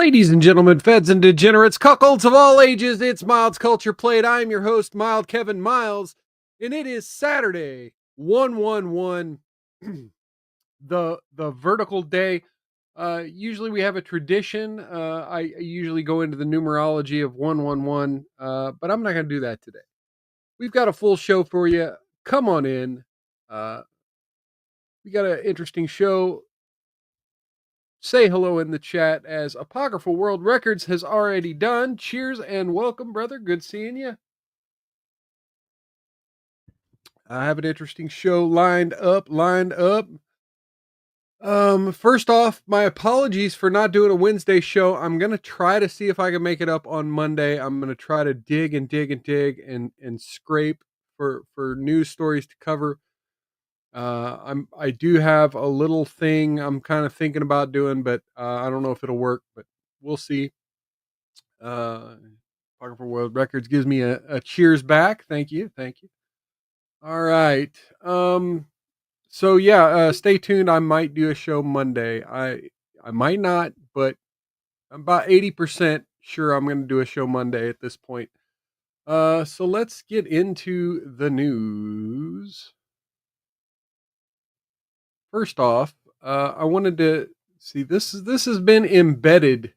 Ladies and gentlemen, feds and degenerates, cuckolds of all ages, it's Miles Culture Plate. I'm your host, Mild Kevin Miles, and it is Saturday, 111, the vertical day. Usually we have a tradition. I usually go into the numerology of 111, but I'm not going to do that today. We've got a full show for you. Come on in. We got an interesting show. Say hello in the chat as Apocryphal World Records has already done. Cheers and welcome, brother. Good seeing you. I have an interesting show lined up. First off, my apologies for not doing a Wednesday show. I'm going to try to see if I can make it up on Monday. I'm going to try to dig and scrape for news stories to cover. I do have a little thing I'm kind of thinking about doing, but I don't know if it'll work, but we'll see. Apocryphal World Records gives me a cheers back. Thank you. All right. So yeah, stay tuned. I might do a show Monday. I might not, but I'm about 80% sure I'm going to do a show Monday at this point. So let's get into the news. First off, I wanted to see this has been embedded.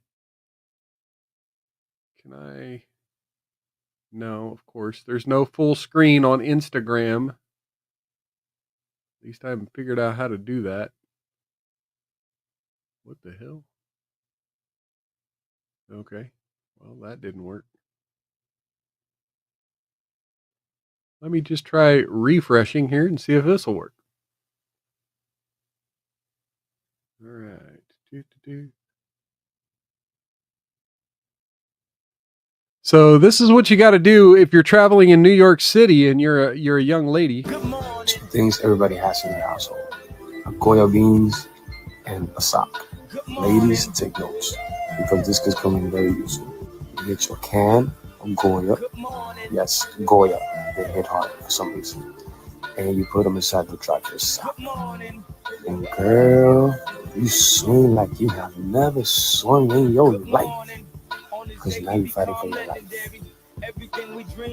Can I? No, of course. There's no full screen on Instagram. At least I haven't figured out how to do that. What the hell? Okay. Well, that didn't work. Let me just try refreshing here and see if this will work. All right. So this is what you got to do if you're traveling in New York City and you're a young lady. Two things everybody has in their household: a Goya beans and a sock. Ladies, take notes because this could come in very useful. You get your can of Goya. Yes, Goya. They hit hard for some reason. And you put them inside the tractor sock. And girl, you swing like you have never swung in your life. Because now you're fighting for your life.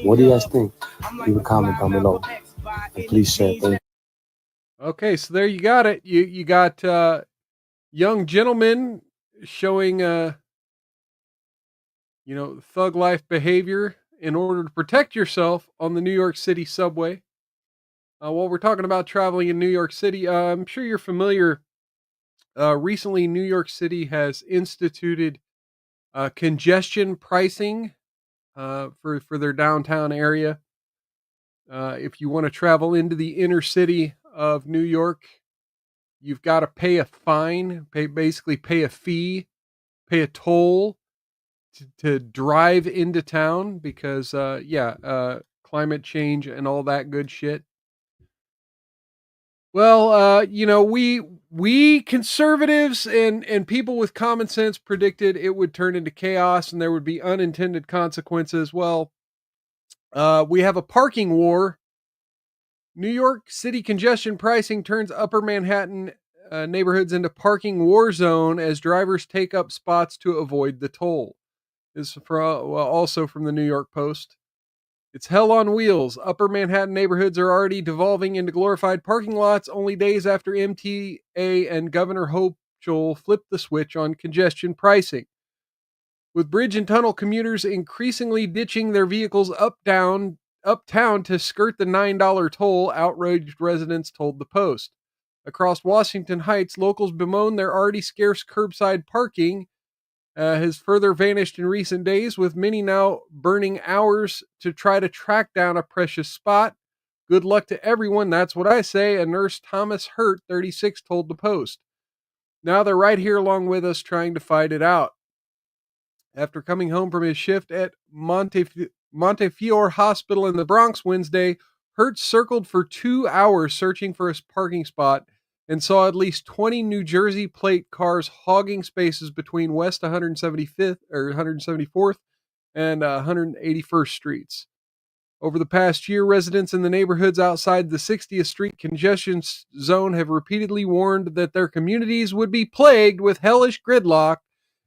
What do you guys think? Leave a comment down below. And please share. Thank you. Okay, so there you got it. You got young gentlemen showing thug life behavior in order to protect yourself on the New York City subway. While we're talking about traveling in New York City, I'm sure you're familiar. Recently, New York City has instituted congestion pricing for their downtown area. If you want to travel into the inner city of New York, you've got to pay a fine, pay a fee, pay a toll to drive into town because, climate change and all that good shit. Well, we conservatives and people with common sense predicted it would turn into chaos and there would be unintended consequences. Well, we have a parking war. New York City congestion pricing turns Upper Manhattan neighborhoods into parking war zone as drivers take up spots to avoid the toll. This is also from the New York Post. It's hell on wheels. Upper Manhattan neighborhoods are already devolving into glorified parking lots only days after MTA and Governor Hochul flipped the switch on congestion pricing. With bridge and tunnel commuters increasingly ditching their vehicles uptown to skirt the $9 toll, outraged residents told the Post. Across Washington Heights, locals bemoan their already scarce curbside parking has further vanished in recent days, with many now burning hours to try to track down a precious spot. Good luck to everyone, that's what I say, a nurse Thomas Hurt, 36, told the Post. Now they're right here along with us trying to fight it out. After coming home from his shift at Montefiore Hospital in the Bronx Wednesday, Hurt circled for 2 hours searching for a parking spot and saw at least 20 New Jersey plate cars hogging spaces between West 175th or 174th and 181st Streets. Over the past year, residents in the neighborhoods outside the 60th Street congestion zone have repeatedly warned that their communities would be plagued with hellish gridlock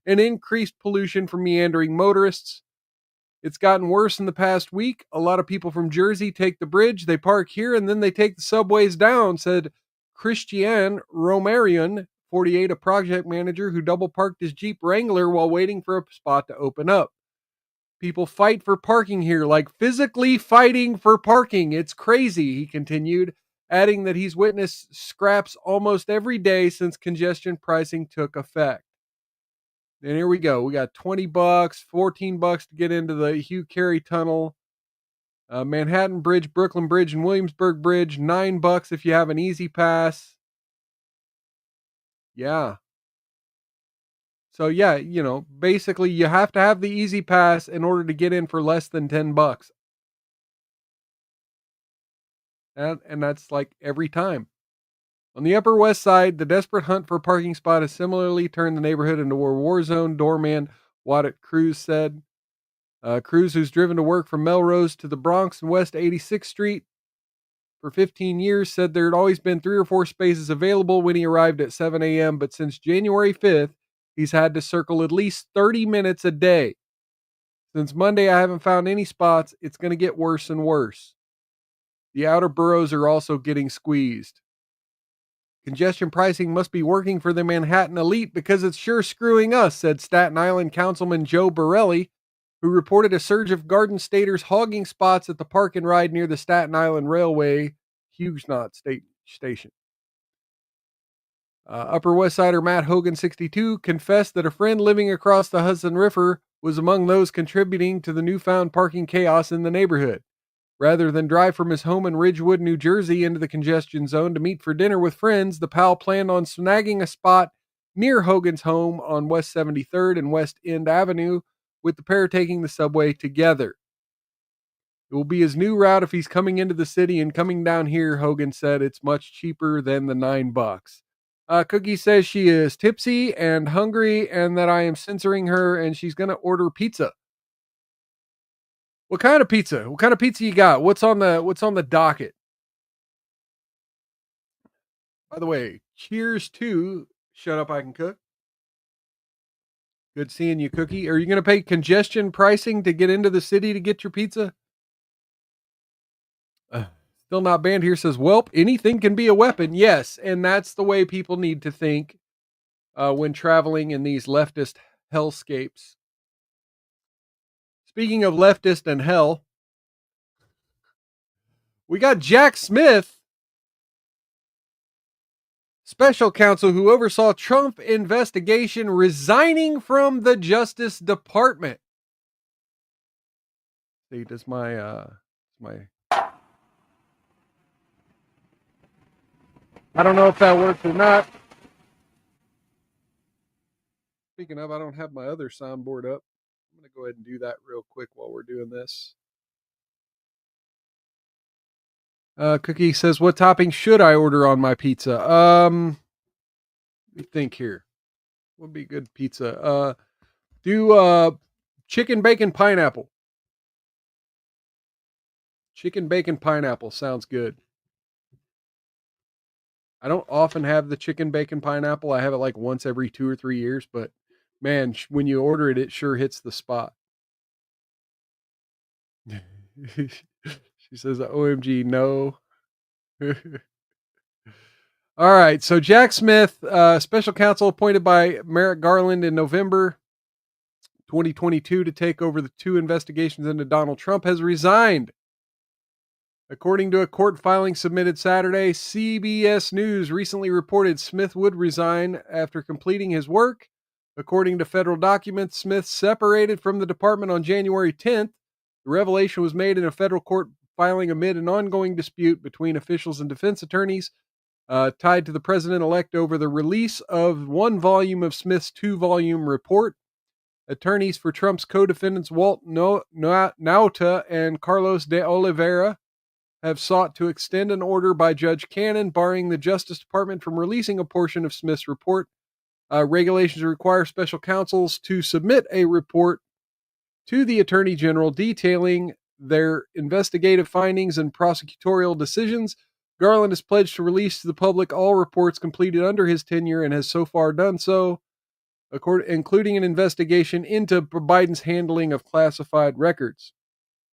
and increased pollution from meandering motorists. It's gotten worse in the past week. A lot of people from Jersey take the bridge, they park here, and then they take the subways down, said Christian Romarian, 48, a project manager who double parked his Jeep Wrangler while waiting for a spot to open up. People fight for parking here, like physically fighting for parking. It's crazy, he continued, adding that he's witnessed scraps almost every day since congestion pricing took effect. And here we go. We got $20, $14 to get into the Hugh Carey Tunnel, Manhattan Bridge, Brooklyn Bridge, and Williamsburg Bridge. $9 if you have an easy pass. Yeah. So yeah, basically you have to have the easy pass in order to get in for less than $10. And that's like every time. On the Upper West Side, the desperate hunt for a parking spot has similarly turned the neighborhood into a war zone, doorman Wadit Cruz said. Cruz, who's driven to work from Melrose to the Bronx and West 86th Street for 15 years, said there had always been 3 or 4 spaces available when he arrived at 7 a.m., but since January 5th, he's had to circle at least 30 minutes a day. Since Monday, I haven't found any spots. It's going to get worse and worse. The outer boroughs are also getting squeezed. Congestion pricing must be working for the Manhattan elite because it's sure screwing us, said Staten Island Councilman Joe Borelli, who reported a surge of Garden Staters hogging spots at the park and ride near the Staten Island Railway Huguenot Station. Upper West Sider Matt Hogan, 62, confessed that a friend living across the Hudson River was among those contributing to the newfound parking chaos in the neighborhood. Rather than drive from his home in Ridgewood, New Jersey into the congestion zone to meet for dinner with friends, the pal planned on snagging a spot near Hogan's home on West 73rd and West End Avenue, with the pair taking the subway together. It will be his new route if he's coming into the city and coming down here, Hogan said. It's much cheaper than the $9. Cookie says she is tipsy and hungry and that I am censoring her and she's going to order pizza. What kind of pizza? What kind of pizza you got? What's on the docket? By the way, cheers to Shut Up I Can Cook. Good seeing you, Cookie. Are you going to pay congestion pricing to get into the city to get your pizza? Still not banned here says, welp, anything can be a weapon. Yes, and that's the way people need to think when traveling in these leftist hellscapes. Speaking of leftist and hell, we got Jack Smith, special counsel who oversaw Trump investigation, resigning from the Justice Department. See, does my I don't know if that works or not. Speaking of, I don't have my other soundboard up. I'm going to go ahead and do that real quick while we're doing this. Cookie says, what topping should I order on my pizza? Let me think here. What would be good pizza? Do chicken, bacon, pineapple. Chicken, bacon, pineapple sounds good. I don't often have the chicken, bacon, pineapple. I have it like once every 2 or 3 years, but man, when you order it, it sure hits the spot. She says, OMG, no. All right. So Jack Smith, special counsel appointed by Merrick Garland in November 2022 to take over the 2 investigations into Donald Trump, has resigned. According to a court filing submitted Saturday, CBS News recently reported Smith would resign after completing his work. According to federal documents, Smith separated from the department on January 10th. The revelation was made in a federal court filing amid an ongoing dispute between officials and defense attorneys tied to the president-elect over the release of 1 volume of Smith's 2-volume report. Attorneys for Trump's co-defendants Walt Nauta and Carlos de Oliveira have sought to extend an order by Judge Cannon barring the Justice Department from releasing a portion of Smith's report. Regulations require special counsels to submit a report to the Attorney General detailing their investigative findings and prosecutorial decisions. Garland has pledged to release to the public all reports completed under his tenure and has so far done so. including an investigation into Biden's handling of classified records.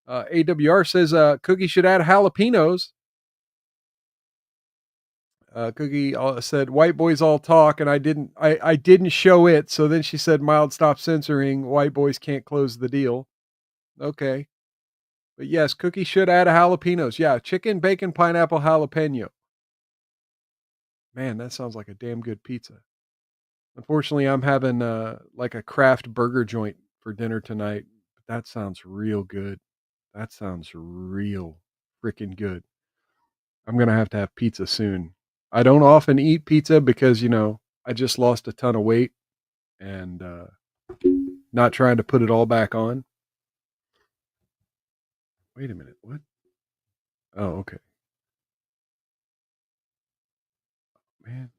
AWR says Cookie should add jalapenos. Cookie said white boys all talk, and I didn't show it. So then she said mild stop censoring. White boys can't close the deal. Okay, but yes, Cookie should add a jalapenos. Yeah, chicken, bacon, pineapple, jalapeno. Man, that sounds like a damn good pizza. Unfortunately, I'm having like a craft burger joint for dinner tonight. But that sounds real good. That sounds real freaking good. I'm gonna have to have pizza soon. I don't often eat pizza because I just lost a ton of weight and not trying to put it all back on. Wait a minute, what? Oh, okay, man.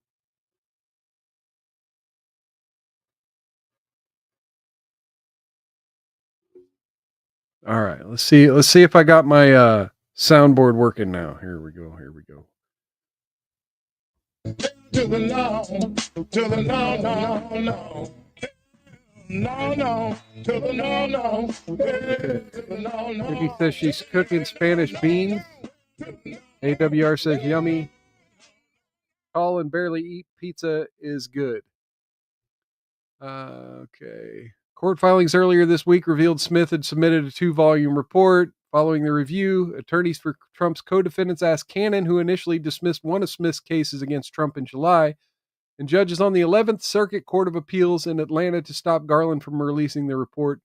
All right, let's see. Let's see if I got my soundboard working now. Here we go. Here we go. To the no, to the no, no, no. No, no, to the no, no. Ricky says she's cooking Spanish beans. AWR says yummy. Call and barely eat pizza is good. Okay. Court filings earlier this week revealed Smith had submitted a 2-volume report. Following the review, attorneys for Trump's co-defendants asked Cannon, who initially dismissed one of Smith's cases against Trump in July, and judges on the 11th Circuit Court of Appeals in Atlanta to stop Garland from releasing the report.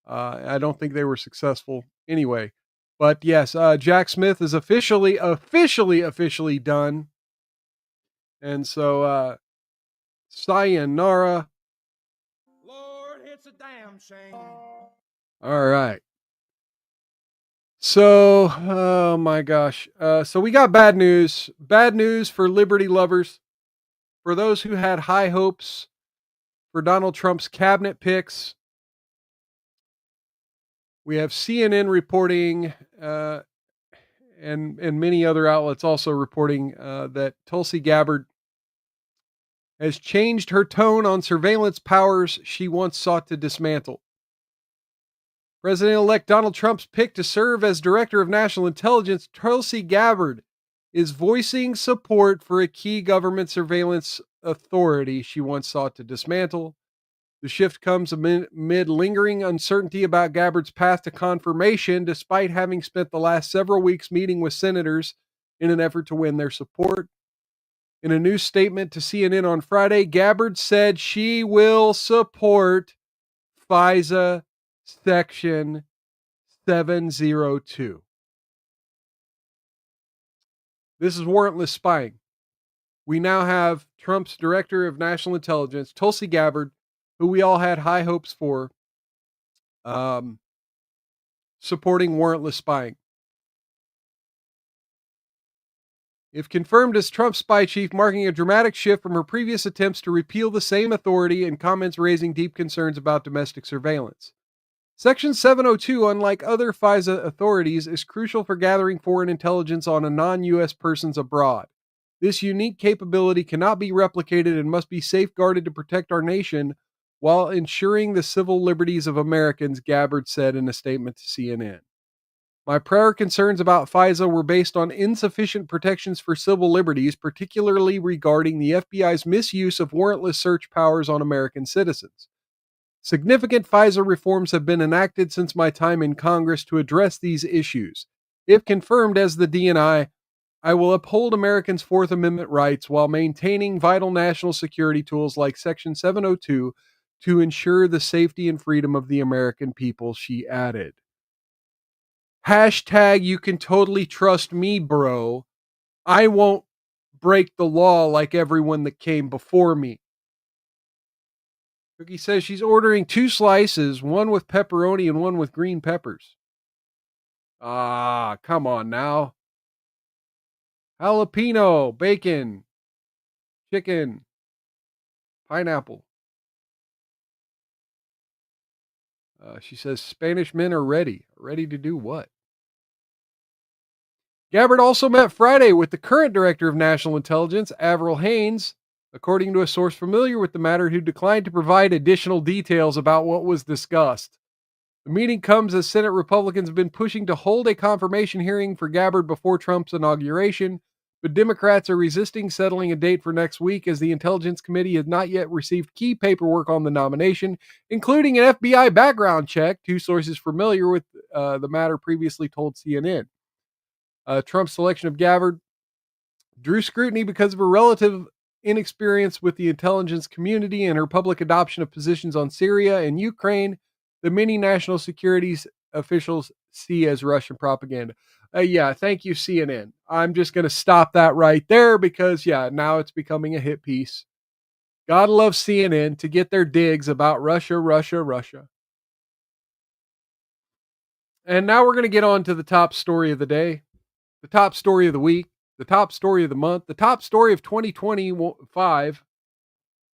I don't think they were successful anyway. But yes, Jack Smith is officially done. And so, sayonara. Lord, it's a damn shame. All right. So, oh my gosh. So we got bad news. Bad news for liberty lovers. For those who had high hopes for Donald Trump's cabinet picks, we have CNN reporting, and many other outlets also reporting that Tulsi Gabbard has changed her tone on surveillance powers she once sought to dismantle. President-elect Donald Trump's pick to serve as Director of National Intelligence, Tulsi Gabbard, is voicing support for a key government surveillance authority she once sought to dismantle. The shift comes amid lingering uncertainty about Gabbard's path to confirmation, despite having spent the last several weeks meeting with senators in an effort to win their support. In a new statement to CNN on Friday, Gabbard said she will support FISA Section 702. This is warrantless spying. We now have Trump's Director of National Intelligence, Tulsi Gabbard, who we all had high hopes for, supporting warrantless spying. If confirmed as Trump's spy chief, marking a dramatic shift from her previous attempts to repeal the same authority and comments raising deep concerns about domestic surveillance. Section 702, unlike other FISA authorities, is crucial for gathering foreign intelligence on non-U.S. persons abroad. This unique capability cannot be replicated and must be safeguarded to protect our nation while ensuring the civil liberties of Americans, Gabbard said in a statement to CNN. My prior concerns about FISA were based on insufficient protections for civil liberties, particularly regarding the FBI's misuse of warrantless search powers on American citizens. Significant FISA reforms have been enacted since my time in Congress to address these issues. If confirmed as the DNI, I will uphold Americans' Fourth Amendment rights while maintaining vital national security tools like Section 702 to ensure the safety and freedom of the American people, she added. Hashtag you can totally trust me, bro. I won't break the law like everyone that came before me. Cookie says she's ordering 2 slices, one with pepperoni and one with green peppers. Ah, come on now. Jalapeno, bacon, chicken, pineapple. She says Spanish men are ready. Ready to do what? Gabbard also met Friday with the current Director of National Intelligence, Avril Haines, according to a source familiar with the matter who declined to provide additional details about what was discussed. The meeting comes as Senate Republicans have been pushing to hold a confirmation hearing for Gabbard before Trump's inauguration, but Democrats are resisting settling a date for next week as the Intelligence Committee has not yet received key paperwork on the nomination, including an FBI background check, two sources familiar with the matter previously told CNN. Trump's selection of Gabbard drew scrutiny because of her relative inexperience with the intelligence community and her public adoption of positions on Syria and Ukraine that many national security officials see as Russian propaganda. Yeah, thank you, CNN. I'm just going to stop that right there because, yeah, now it's becoming a hit piece. Gotta love CNN to get their digs about Russia, Russia, Russia. And now we're going to get on to the top story of the day, the top story of the week, the top story of the month, the top story of 2025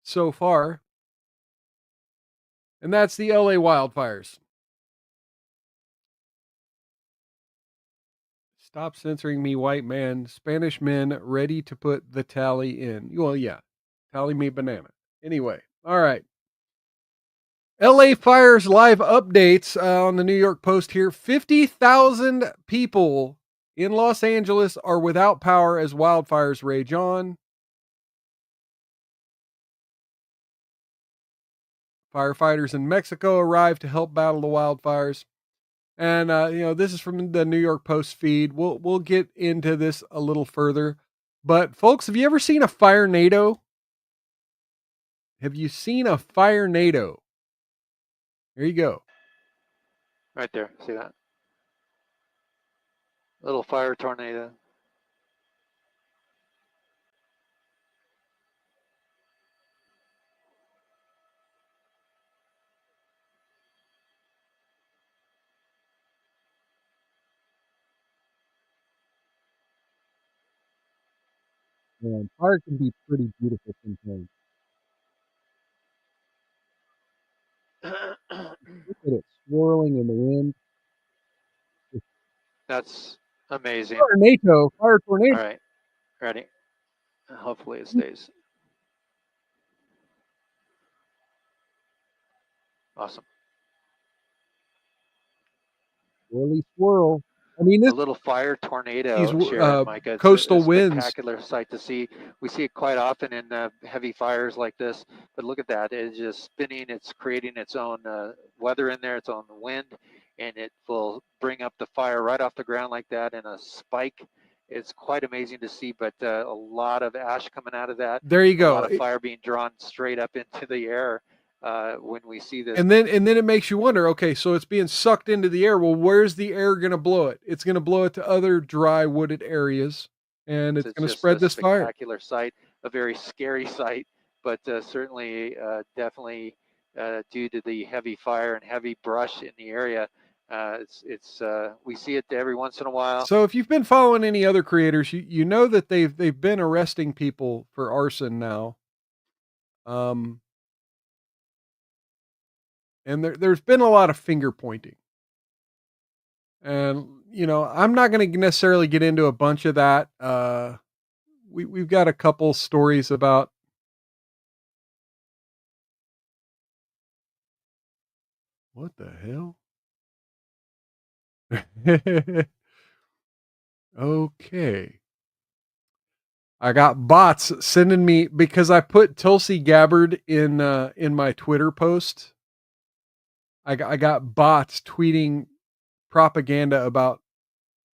so far. And that's the LA wildfires. Stop censoring me, white man. Spanish men ready to put the tally in. Well, yeah. Tally me banana. Anyway, all right. LA fires live updates on the New York Post here. 50,000 people in Los Angeles are without power as wildfires rage on. Firefighters in Mexico arrived to help battle the wildfires. And this is from the New York Post feed. We'll get into this a little further. But folks, have you ever seen a fire NATO? Have you seen a fire NATO? There you go. Right there. See that? Little fire tornado. Man, fire can be pretty beautiful sometimes. Look at it swirling in the wind. That's amazing. Fire tornado. All right. Ready? Hopefully it stays. Awesome. Swirly swirl. I mean, this A little fire tornado, these Sharon, Micah. It's coastal a winds. spectacular sight to see. We see it quite often in heavy fires like this. But look at that. It's just spinning. It's creating its own weather in there, its own wind. And it will bring up the fire right off the ground like that in a spike. It's quite amazing to see, but a lot of ash coming out of that. There you go. A lot of fire being drawn straight up into the air when we see this. And then it makes you wonder, okay, so it's being sucked into the air. Well, where's the air going to blow it? It's going to blow it to other dry wooded areas, and it's going to spread this fire. Spectacular sight, a very scary sight, but certainly, definitely due to the heavy fire and heavy brush in the area. We see it every once in a while. So if you've been following any other creators, you know that they've been arresting people for arson now. And there's been a lot of finger pointing. And, I'm not going to necessarily get into a bunch of that. We've got a couple stories about. What the hell? Okay. I got bots sending me because I put Tulsi Gabbard in my Twitter post. I got bots tweeting propaganda about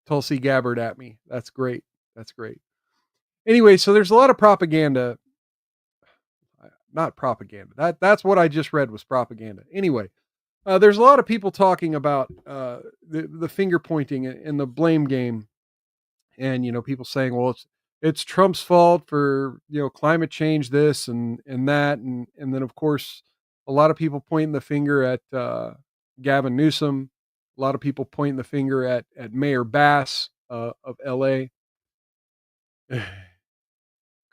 Tulsi Gabbard at me. That's great. That's great. Anyway, so there's a lot of propaganda. Not propaganda. That's what I just read was propaganda. Anyway, there's a lot of people talking about the finger pointing and the blame game, and people saying, well, it's Trump's fault for climate change, this and that, and then of course a lot of people pointing the finger at Gavin Newsom. A lot of people pointing the finger at Mayor Bass of LA.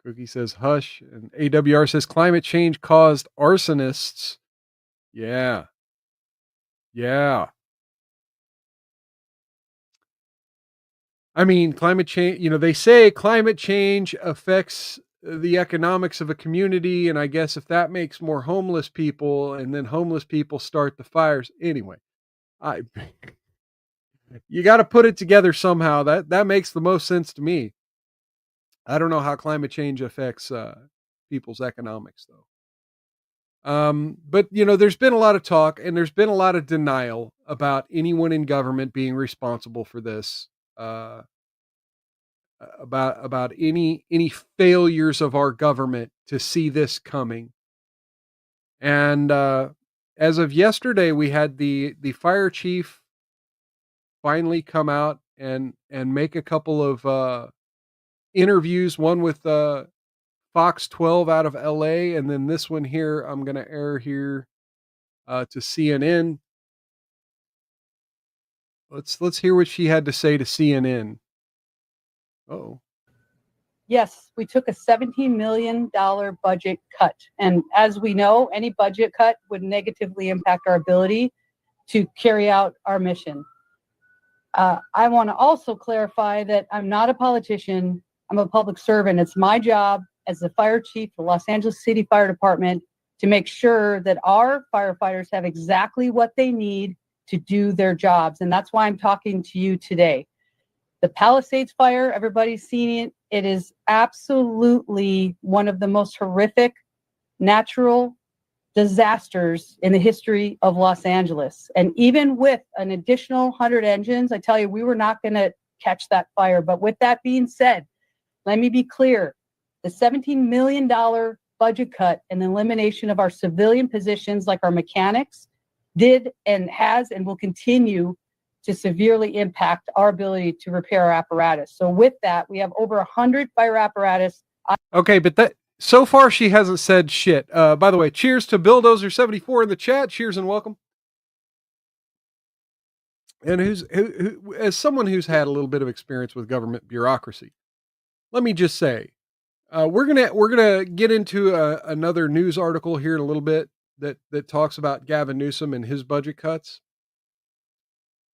Cookie says hush, and AWR says climate change caused arsonists. Yeah. I mean, climate change, they say climate change affects the economics of a community, and I guess if that makes more homeless people, and then homeless people start the fires. Anyway, I you got to put it together somehow. That makes the most sense to me. I don't know how climate change affects people's economics though. But there's been a lot of talk and there's been a lot of denial about anyone in government being responsible for this. Uh, about any failures of our government to see this coming. And as of yesterday, we had the fire chief finally come out and make a couple of interviews. One with Fox 12 out of LA, and then this one here I'm going to air here to CNN. Let's hear what she had to say to CNN. Oh. Yes, we took a $17 million budget cut. And as we know, any budget cut would negatively impact our ability to carry out our mission. I want to also clarify that I'm not a politician. I'm a public servant. It's my job as the fire chief of the Los Angeles City Fire Department to make sure that our firefighters have exactly what they need to do their jobs. And that's why I'm talking to you today. The Palisades fire, everybody's seen it. It is absolutely one of the most horrific natural disasters in the history of Los Angeles. And even with an additional 100 engines, I tell you, we were not going to catch that fire. But with that being said, let me be clear. The $17 million budget cut and the elimination of our civilian positions like our mechanics did and has and will continue to severely impact our ability to repair our apparatus. So with that, we have over 100 fire apparatus. Okay, but that so far she hasn't said shit. By the way, cheers to Billdozer74 in the chat. Cheers and welcome. And who as someone who's had a little bit of experience with government bureaucracy, let me just say, we're gonna get into another news article here in a little bit that talks about Gavin Newsom and his budget cuts.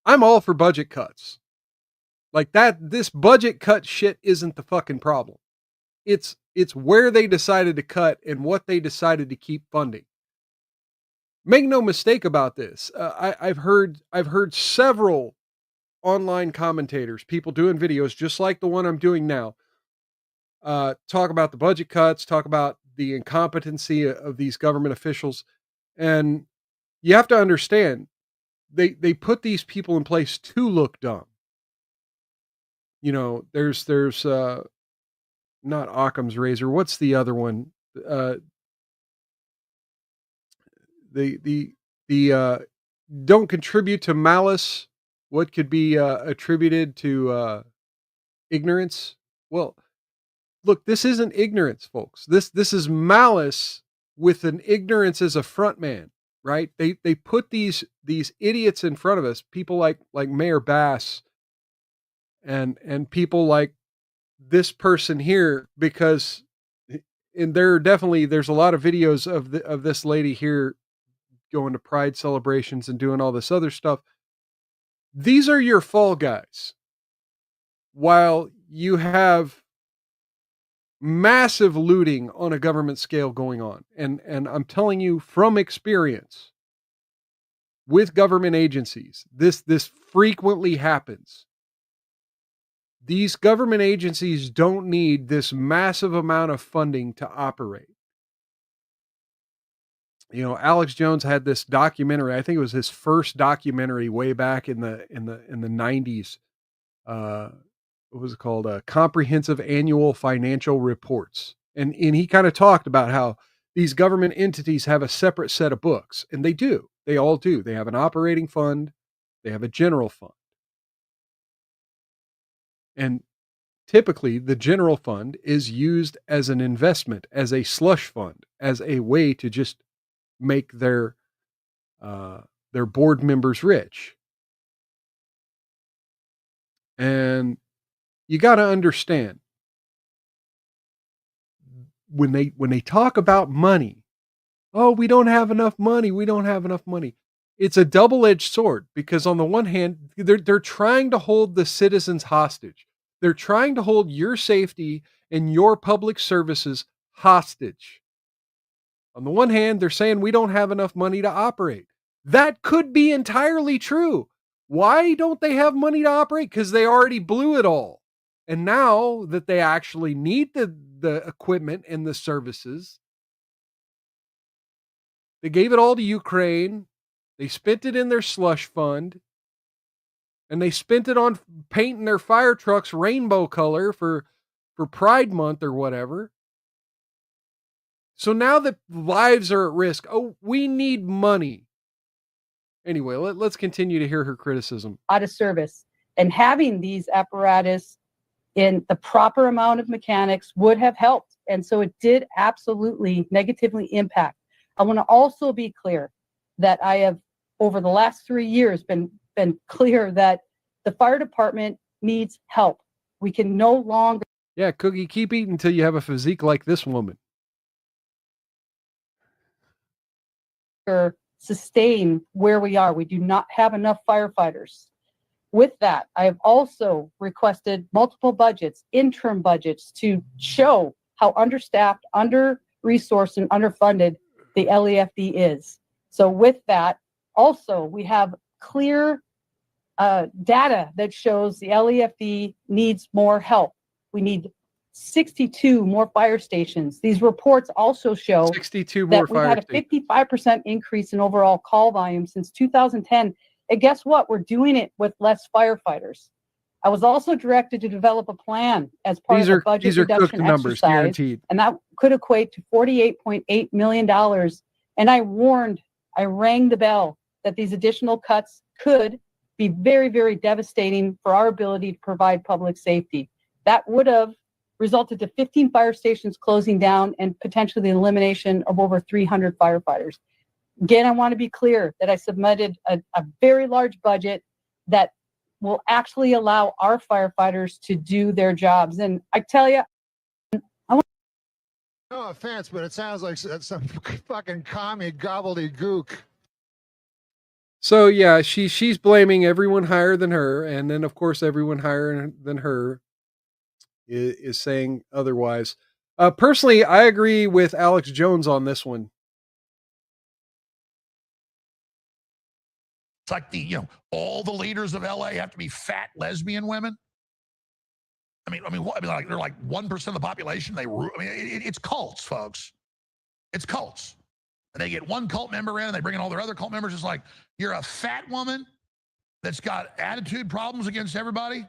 I'm all for budget cuts. Like that, this budget cut shit isn't the fucking problem. It's where they decided to cut and what they decided to keep funding. Make no mistake about this. I've heard several online commentators, people doing videos just like the one I'm doing now, talk about the budget cuts, talk about the incompetency of these government officials, and you have to understand they put these people in place to look dumb. There's not Occam's razor. What's the other one? The don't contribute to malice. What could be attributed to ignorance? Well, look, this isn't ignorance, folks. This is malice with an ignorance as a front man, right? They put these idiots in front of us, people like Mayor Bass and people like this person here, because and there's a lot of videos of this lady here going to pride celebrations and doing all this other stuff. These are your fall guys. While you have massive looting on a government scale going on. And I'm telling you from experience with government agencies, this frequently happens. These government agencies don't need this massive amount of funding to operate. Alex Jones had this documentary. I think it was his first documentary way back in the 90s. What was it called? Comprehensive Annual Financial Reports. And he kind of talked about how these government entities have a separate set of books, and they do. They all do. They have an operating fund. They have a general fund. And typically the general fund is used as an investment, as a slush fund, as a way to just make their board members rich. And you got to understand, when they talk about money, oh, we don't have enough money. We don't have enough money. It's a double-edged sword, because on the one hand, they're trying to hold the citizens hostage. They're trying to hold your safety and your public services hostage. On the one hand, they're saying we don't have enough money to operate. That could be entirely true. Why don't they have money to operate? Because they already blew it all. And now that they actually need the equipment and the services, they gave it all to Ukraine. They spent it in their slush fund. And they spent it on painting their fire trucks rainbow color for Pride Month or whatever. So now that lives are at risk, we need money. Anyway, let's continue to hear her criticism. Out of service, and having these apparatus in the proper amount of mechanics would have helped. And so it did absolutely negatively impact. I want to also be clear that I have, over the last 3 years, been clear that the fire department needs help. We can no longer. Yeah, Cookie, keep eating until you have a physique like this woman. Sustain where we are. We do not have enough firefighters. With that, I have also requested multiple budgets, interim budgets, to show how understaffed, under-resourced, and underfunded the LEFD is. So with that, also, we have clear data that shows the LEFD needs more help. We need 62 more fire stations. These reports also show 62 more that we've had a 55% increase in overall call volume since 2010. And guess what? We're doing it with less firefighters. I was also directed to develop a plan as part of the budget reduction exercise, guaranteed. And that could equate to $48.8 million. And I rang the bell that these additional cuts could be very, very devastating for our ability to provide public safety. That would have resulted to 15 fire stations closing down and potentially the elimination of over 300 firefighters. Again, I want to be clear that I submitted a very large budget that will actually allow our firefighters to do their jobs. And I tell you, no offense, but it sounds like some fucking commie gobbledygook. So yeah, she's blaming everyone higher than her, and then of course everyone higher than her is saying otherwise. Personally, I agree with Alex Jones on this one. It's like all the leaders of LA have to be fat lesbian women. Like they're like 1% of the population. It's cults, folks. It's cults. And they get one cult member in, and they bring in all their other cult members. It's like, you're a fat woman that's got attitude problems against everybody,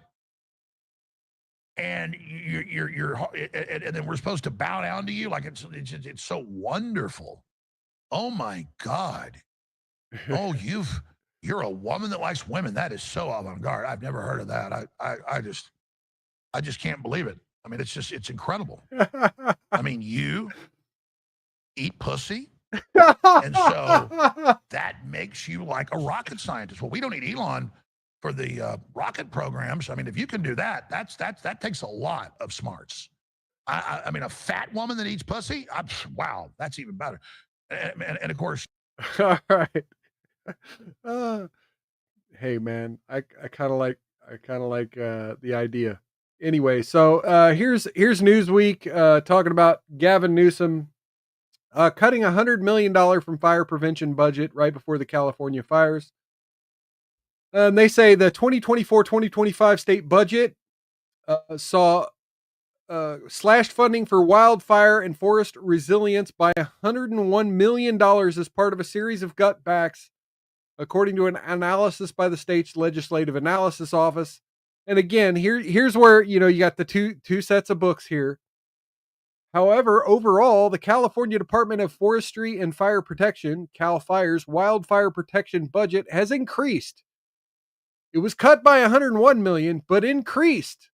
and and then we're supposed to bow down to you like it's so wonderful. Oh my God. Oh, you're a woman that likes women. That is so avant-garde. I've never heard of that. I just can't believe it. I mean, it's incredible. I mean, you eat pussy. And so that makes you like a rocket scientist. Well, we don't need Elon for the rocket programs. I mean, if you can do that, that takes a lot of smarts. I mean, a fat woman that eats pussy, wow, that's even better. And of course, all right. Hey man, I kind of like the idea. Anyway, so here's Newsweek talking about Gavin Newsom cutting $100 million from fire prevention budget right before the California fires. And they say the 2024-2025 state budget saw slashed funding for wildfire and forest resilience by $101 million as part of a series of cutbacks, according to an analysis by the state's Legislative Analysis Office. And again, here's where, you got the two sets of books here. However, overall, the California Department of Forestry and Fire Protection, CAL FIRE's wildfire protection budget has increased. It was cut by $101 million, but increased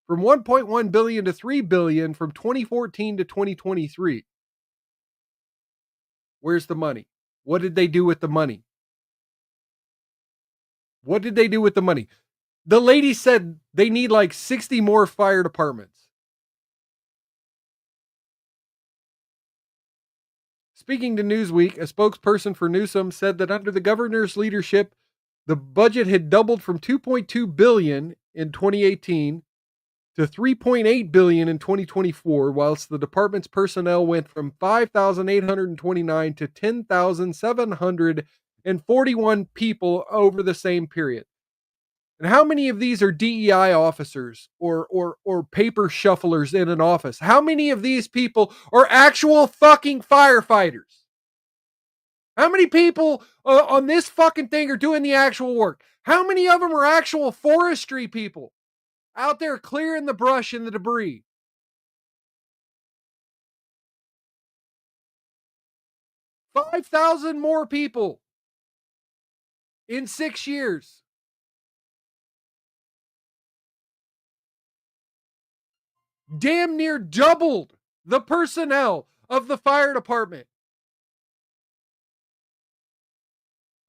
from $1.1 billion to $3 billion from 2014 to 2023. Where's the money? What did they do with the money? What did they do with the money? The lady said they need like 60 more fire departments. Speaking to Newsweek, a spokesperson for Newsom said that under the governor's leadership, the budget had doubled from $2.2 billion in 2018 to 3.8 billion in 2024, whilst the department's personnel went from 5,829 to 10,741 people over the same period. And how many of these are DEI officers or paper shufflers in an office? How many of these people are actual fucking firefighters? How many people on this fucking thing are doing the actual work? How many of them are actual forestry people out there clearing the brush and the debris? $5,000 more people in 6 years. Damn near doubled the personnel of the fire department,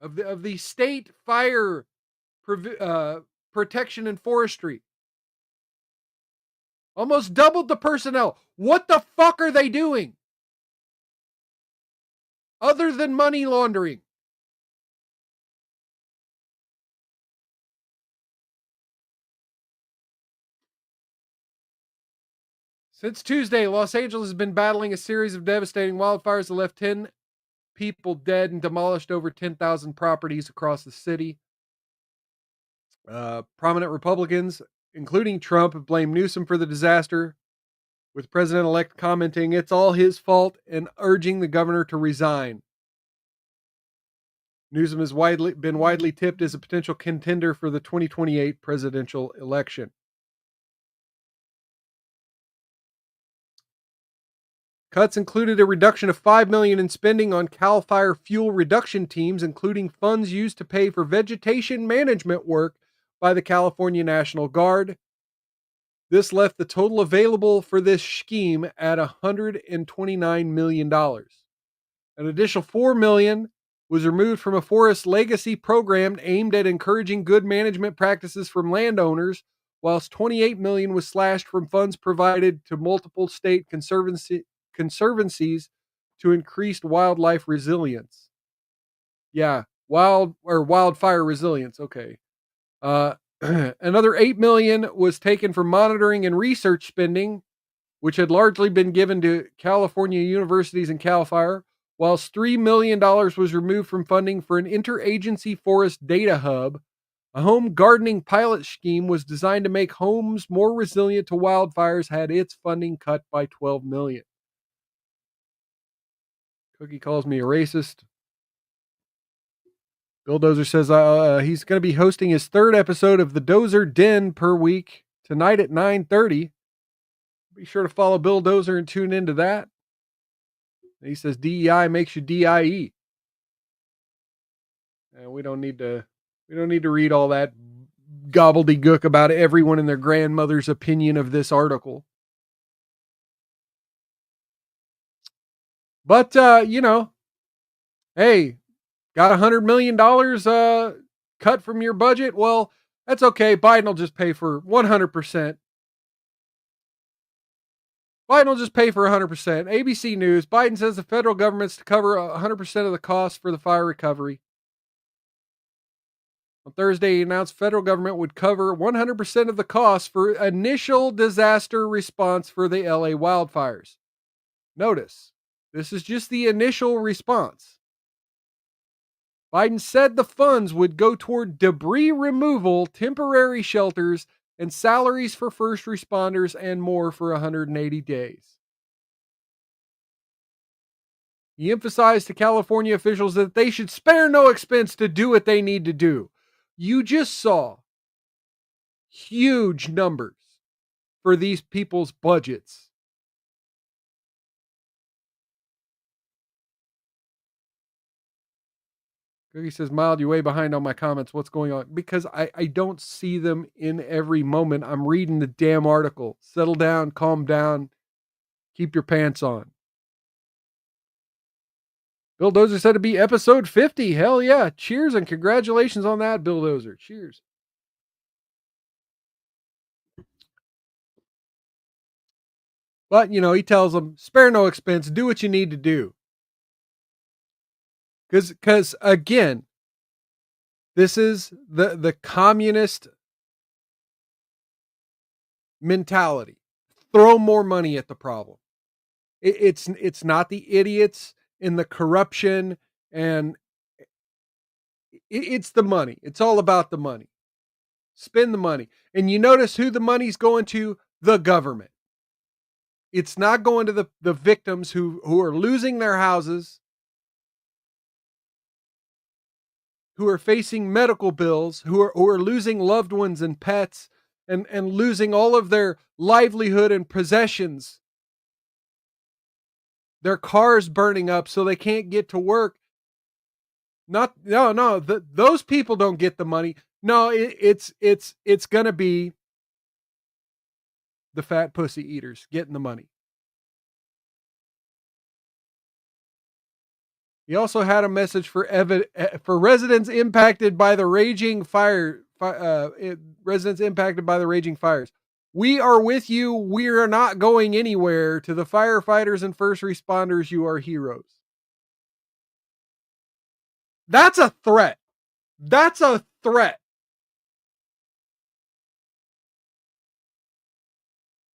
of the state fire protection and forestry. Almost doubled the personnel. What the fuck are they doing other than money laundering? Since Tuesday, Los Angeles has been battling a series of devastating wildfires that left 10 people dead and demolished over 10,000 properties across the city. Prominent Republicans, including Trump, have blamed Newsom for the disaster, with President-elect commenting it's all his fault and urging the governor to resign. Newsom has been widely tipped as a potential contender for the 2028 presidential election. Cuts included a reduction of $5 million in spending on CAL FIRE fuel reduction teams, including funds used to pay for vegetation management work by the California National Guard. This left the total available for this scheme at $129 million. An additional $4 million was removed from a forest legacy program aimed at encouraging good management practices from landowners, whilst $28 million was slashed from funds provided to multiple state conservancies to increase wildlife resilience. Yeah, wildfire resilience. Okay. Another $8 million was taken from monitoring and research spending, which had largely been given to California universities and CAL FIRE, whilst $3 million was removed from funding for an interagency forest data hub. A home gardening pilot scheme was designed to make homes more resilient to wildfires, had its funding cut by $12 million. Cookie calls me a racist. Bill Dozer says he's going to be hosting his third episode of the Dozer Den per week tonight at 9:30. Be sure to follow Bill Dozer and tune into that. He says DEI makes you DIE. And we don't need to read all that gobbledygook about everyone and their grandmother's opinion of this article. But hey, got $100 million cut from your budget? Well, that's okay. Biden will just pay for 100%. Biden will just pay for 100%. ABC News, Biden says the federal government's to cover 100% of the costs for the fire recovery. On Thursday, he announced the federal government would cover 100% of the costs for initial disaster response for the LA wildfires. Notice, this is just the initial response. Biden said the funds would go toward debris removal, temporary shelters, and salaries for first responders and more for 180 days. He emphasized to California officials that they should spare no expense to do what they need to do. You just saw huge numbers for these people's budgets. Cookie says, Mild, you're way behind on my comments. What's going on? Because I don't see them in every moment. I'm reading the damn article. Settle down, calm down, keep your pants on. Bill Dozer said it'd be episode 50. Hell yeah. Cheers and congratulations on that, Bill Dozer. Cheers. But, he tells them, spare no expense, do what you need to do. Because again, this is the communist mentality. Throw more money at the problem. It's not the idiots and the corruption, and it's the money. It's all about the money. Spend the money. And you notice who the money's going to? The government. It's not going to the victims who are losing their houses, who are facing medical bills, who are losing loved ones and pets, and losing all of their livelihood and possessions. Their cars burning up so they can't get to work. Those people don't get the money. No, it's gonna be the fat pussy eaters getting the money. He also had a message for residents impacted by the raging fire. Residents impacted by the raging fires. We are with you. We are not going anywhere. To the firefighters and first responders, you are heroes. That's a threat. That's a threat.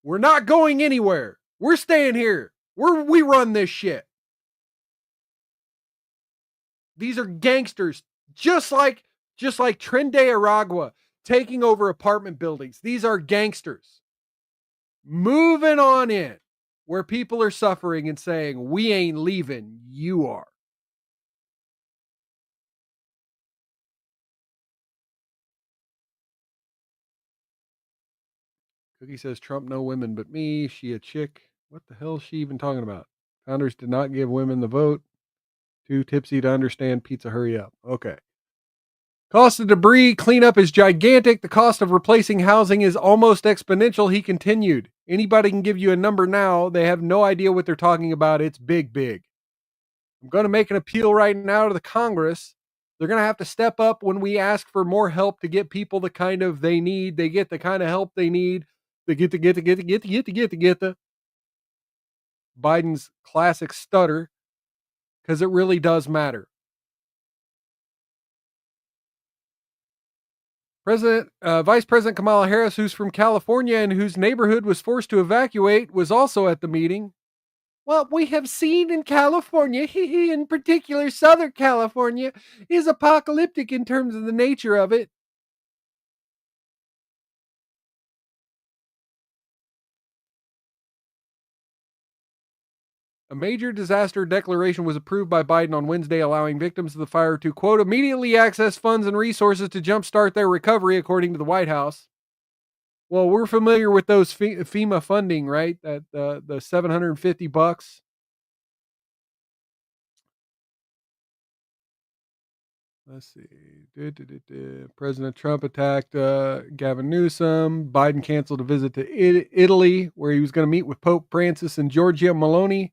We're not going anywhere. We're staying here. We run this shit. These are gangsters, just like Trende Aragua taking over apartment buildings. These are gangsters. Moving on in where people are suffering and saying, we ain't leaving, you are. Cookie says, Trump, no women but me. She a chick. What the hell is she even talking about? Founders did not give women the vote. Too tipsy to understand pizza, hurry up. Okay. Cost of debris cleanup is gigantic. The cost of replacing housing is almost exponential, he continued. Anybody can give you a number now. They have no idea what they're talking about. It's big, big. I'm going to make an appeal right now to the Congress. They're going to have to step up when we ask for more help to get people the kind of they need. They get the kind of help they need. They get the Biden's classic stutter, because it really does matter. Vice President Kamala Harris, who's from California and whose neighborhood was forced to evacuate, was also at the meeting. What we have seen in California, in particular Southern California, is apocalyptic in terms of the nature of it. A major disaster declaration was approved by Biden on Wednesday, allowing victims of the fire to, quote, immediately access funds and resources to jumpstart their recovery, according to the White House. Well, we're familiar with those FEMA funding, right? That the $750. Let's see. President Trump attacked Gavin Newsom. Biden canceled a visit to Italy, where he was going to meet with Pope Francis and Giorgia Meloni.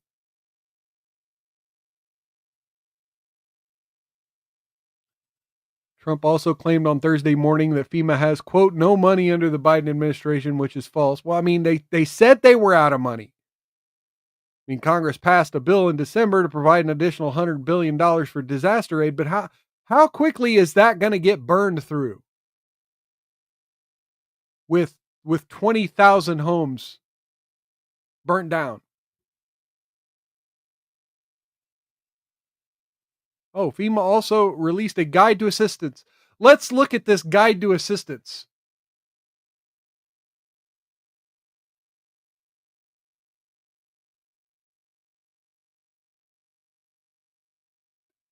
Trump also claimed on Thursday morning that FEMA has, quote, no money under the Biden administration, which is false. Well, I mean, they said they were out of money. I mean, Congress passed a bill in December to provide an additional $100 billion for disaster aid, but how quickly is that going to get burned through? With 20,000 homes burnt down. Oh, FEMA also released a guide to assistance. Let's look at this guide to assistance.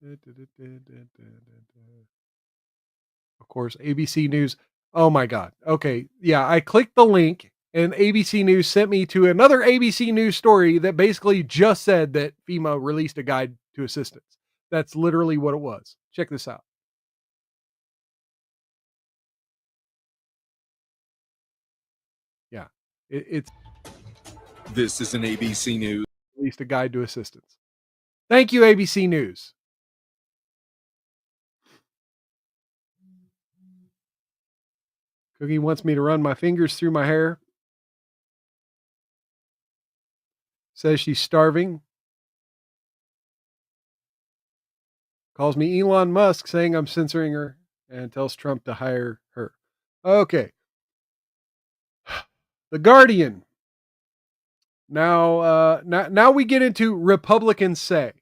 Of course, ABC News. Oh my God. Okay. Yeah, I clicked the link and ABC News sent me to another ABC News story that basically just said that FEMA released a guide to assistance. That's literally what it was. Check this out. Yeah. It's This is an ABC News. released a guide to assistance. Thank you, ABC News. Cookie wants me to run my fingers through my hair. Says she's starving. Calls me Elon Musk, saying I'm censoring her, and tells Trump to hire her. Okay. The Guardian. Now we get into Republicans say.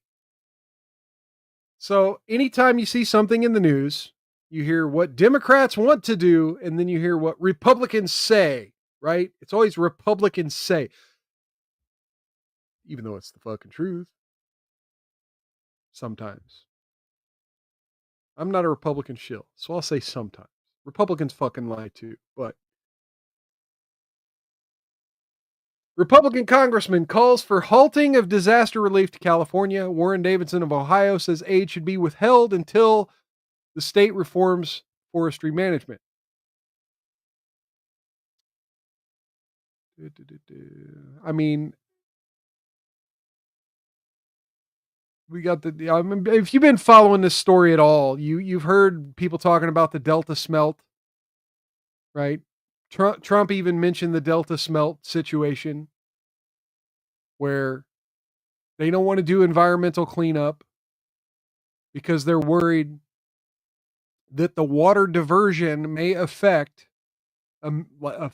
So anytime you see something in the news, you hear what Democrats want to do, and then you hear what Republicans say, right? It's always Republicans say, even though it's the fucking truth. Sometimes. I'm not a Republican shill, so I'll say sometimes. Republicans fucking lie too, but Republican congressman calls for halting of disaster relief to California. Warren Davidson of Ohio says aid should be withheld until the state reforms forestry management. I mean, we got if you've been following this story at all, you've heard people talking about the Delta smelt, right? Trump even mentioned the Delta smelt situation where they don't want to do environmental cleanup because they're worried that the water diversion may affect a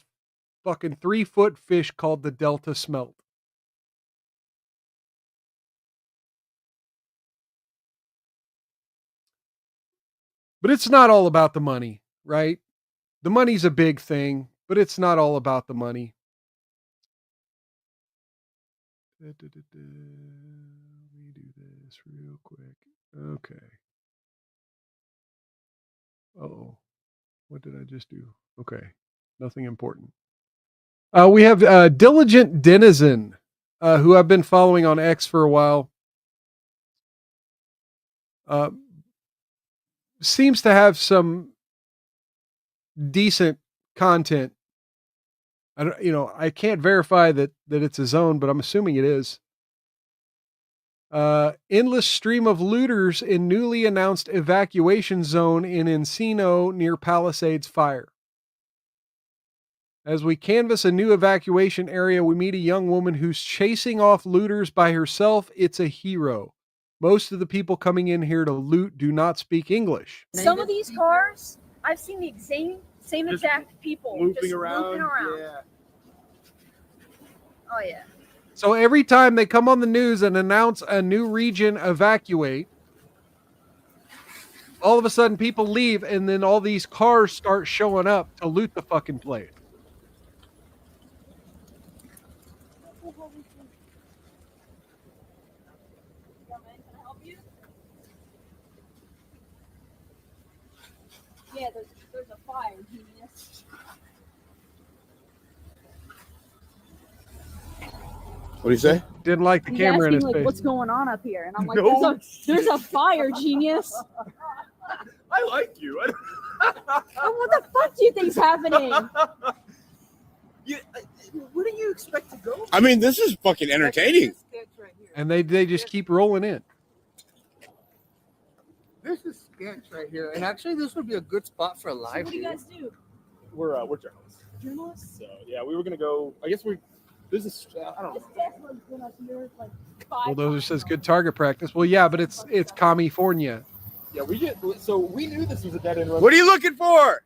fucking 3-foot fish called the Delta smelt. But it's not all about the money, right? The money's a big thing, but it's not all about the money. Let me do this real quick. Okay. Oh, what did I just do? Okay. Nothing important. We have Diligent Denizen, who I've been following on X for a while. Seems to have some decent content. I can't verify that it's his own, but I'm assuming it is. Endless stream of looters in newly announced evacuation zone in Encino near Palisades fire. As we canvass a new evacuation area, we meet a young woman who's chasing off looters by herself. It's a hero. Most of the people coming in here to loot do not speak English. Some of these cars, I've seen the same exact people looping around. Yeah. Oh yeah. So every time they come on the news and announce a new region evacuate, all of a sudden people leave and then all these cars start showing up to loot the fucking place. Yeah, there's a fire, genius. What do you say? Didn't like the camera in his face. What's going on up here? And I'm like, No. there's a fire, genius. I like you. And what the fuck do you think's happening? Where do you expect to go? I mean, this is fucking entertaining. And they just keep rolling in. This is sketch right here, and actually, this would be a good spot for a So live. what do you guys do? We're journalists. Journalists? So yeah, we were gonna go. I guess this is. I don't know. This Tesla's been up here like 5 Bulldozer times says now. good target practice. Well, yeah, but it's California. Yeah, we knew this was a dead end road. What are you looking for?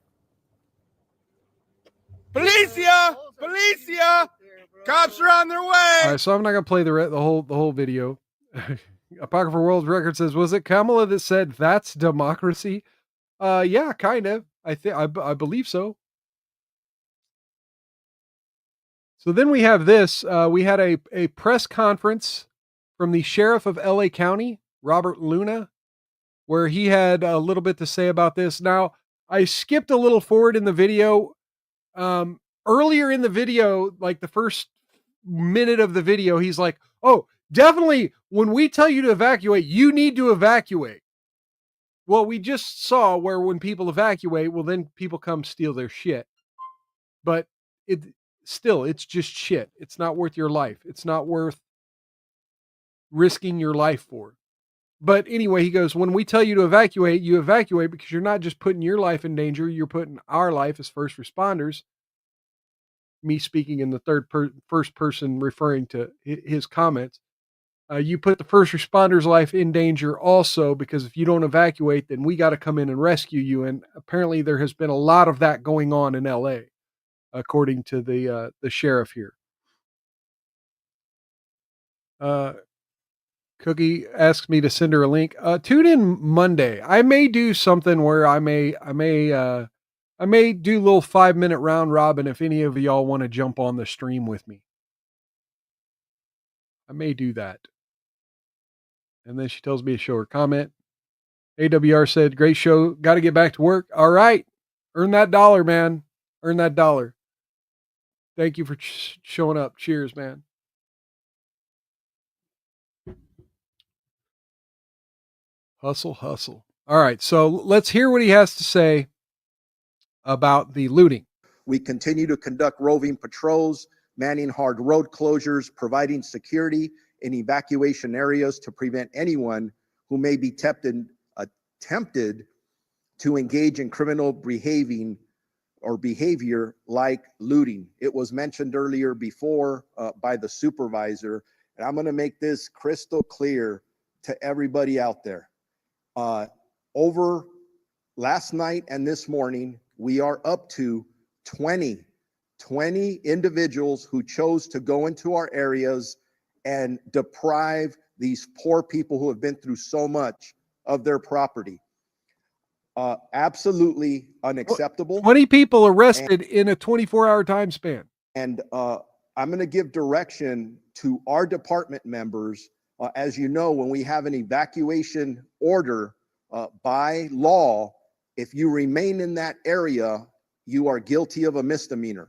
Policia! Policia! Cops are on their way. All right, so I'm not gonna play the whole video. Apocryphal World Record says, was it Kamala that said that's democracy? Yeah, kind of. I believe so. So then we have this. We had a press conference from the sheriff of LA County, Robert Luna, where he had a little bit to say about this. Now, I skipped a little forward in the video. Earlier in the video, like the first minute of the video, he's like, oh, definitely when we tell you to evacuate, you need to evacuate. Well, we just saw where when people evacuate, well, then people come steal their shit. But it's just shit. It's not worth your life. It's not worth risking your life for. But anyway, he goes, when we tell you to evacuate, you evacuate because you're not just putting your life in danger. You're putting our life as first responders. Me speaking in the first person referring to his comments. You put the first responder's life in danger also, because if you don't evacuate, then we got to come in and rescue you. And apparently there has been a lot of that going on in LA. according to the sheriff here. Cookie asks me to send her a link. Tune in Monday. I may do something where I may do a little 5-minute round robin if any of y'all want to jump on the stream with me. I may do that. And then she tells me to show her comment. AWR said, great show. Got to get back to work. All right. Earn that dollar, man. Earn that dollar. Thank you for showing up. Cheers, man. Hustle, hustle. All right. So let's hear what he has to say about the looting. We continue to conduct roving patrols, manning hard road closures, providing security in evacuation areas to prevent anyone who may be attempted to engage in criminal behavior like looting. It was mentioned earlier before by the supervisor, and I'm going to make this crystal clear to everybody out there. Over last night and this morning, we are up to 20 individuals who chose to go into our areas and deprive these poor people who have been through so much of their property. Absolutely unacceptable. 20 people arrested in a 24-hour time span. And I'm going to give direction to our department members. As you know, when we have an evacuation order by law, if you remain in that area, you are guilty of a misdemeanor.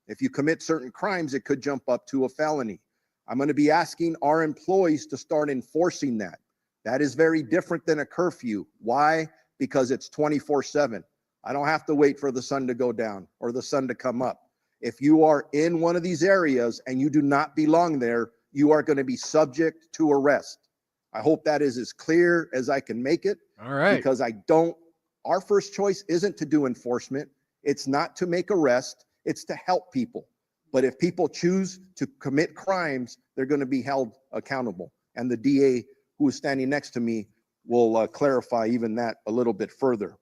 If you commit certain crimes, it could jump up to a felony. I'm going to be asking our employees to start enforcing that. That is very different than a curfew. Why? Because it's 24/7. I don't have to wait for the sun to go down or the sun to come up. If you are in one of these areas and you do not belong there, you are going to be subject to arrest. I hope that is as clear as I can make it. All right. Because our first choice isn't to do enforcement. It's not to make arrests. It's to help people. But if people choose to commit crimes, they're going to be held accountable. And the DA who is standing next to me will clarify even that a little bit further.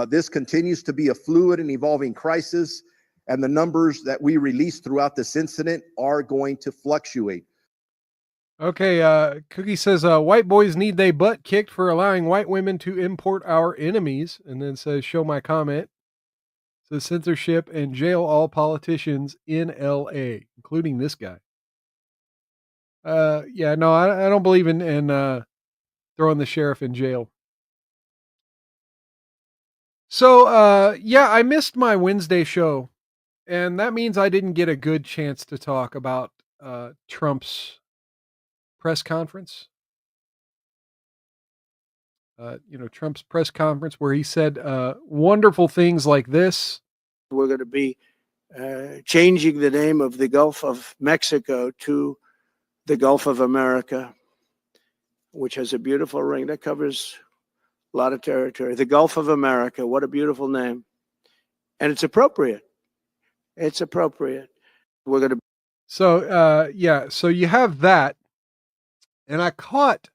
This continues to be a fluid and evolving crisis, and the numbers that we release throughout this incident are going to fluctuate. Okay, Cookie says, white boys need they butt kicked for allowing white women to import our enemies, and then says, show my comment. Says censorship and jail all politicians in LA, including this guy. Yeah, no, I don't believe in throwing the sheriff in jail. So, yeah, I missed my Wednesday show, and that means I didn't get a good chance to talk about Trump's press conference. Trump's press conference where he said wonderful things like this. We're going to be changing the name of the Gulf of Mexico to the Gulf of America, which has a beautiful ring that covers a lot of territory. The Gulf of America, what a beautiful name. And it's appropriate. It's appropriate. We're going to. So, yeah, so you have that. And I caught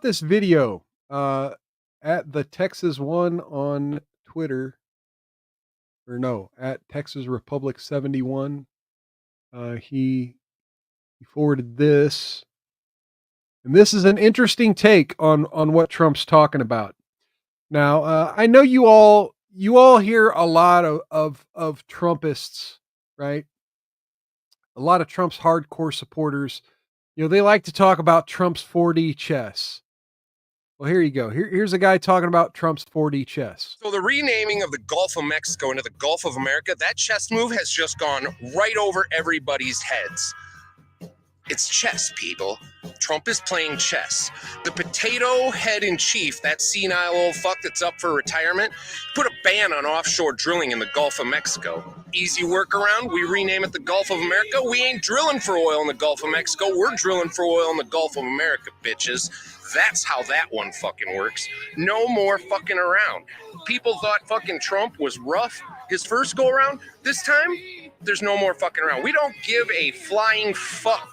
this video at the Texas one on Twitter. Or no, at Texas Republic 71. He forwarded this. And this is an interesting take on what Trump's talking about. Now, I know you all hear a lot of Trumpists, right? A lot of Trump's hardcore supporters. They like to talk about Trump's 4D chess. Well, here you go. Here's a guy talking about Trump's 4D chess. So the renaming of the Gulf of Mexico into the Gulf of America, that chess move has just gone right over everybody's heads. It's chess, people. Trump is playing chess. The potato head in chief, that senile old fuck that's up for retirement, put a ban on offshore drilling in the Gulf of Mexico. Easy workaround, we rename it the Gulf of America. We ain't drilling for oil in the Gulf of Mexico. We're drilling for oil in the Gulf of America, bitches. That's how that one fucking works. No more fucking around. People thought fucking Trump was rough his first go around. This time, there's no more fucking around. We don't give a flying fuck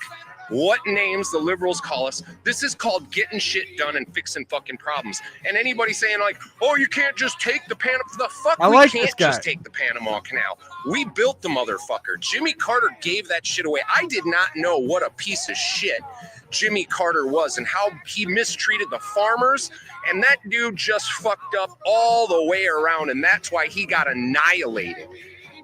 what names the liberals call us. This is called getting shit done and fixing fucking problems. And anybody saying like, oh, you can't just take the Panama, the fuck, I we like can't this guy. just take the Panama Canal. We built the motherfucker. Jimmy Carter gave that shit away. I did not know what a piece of shit Jimmy Carter was and how he mistreated the farmers. And that dude just fucked up all the way around. And that's why he got annihilated.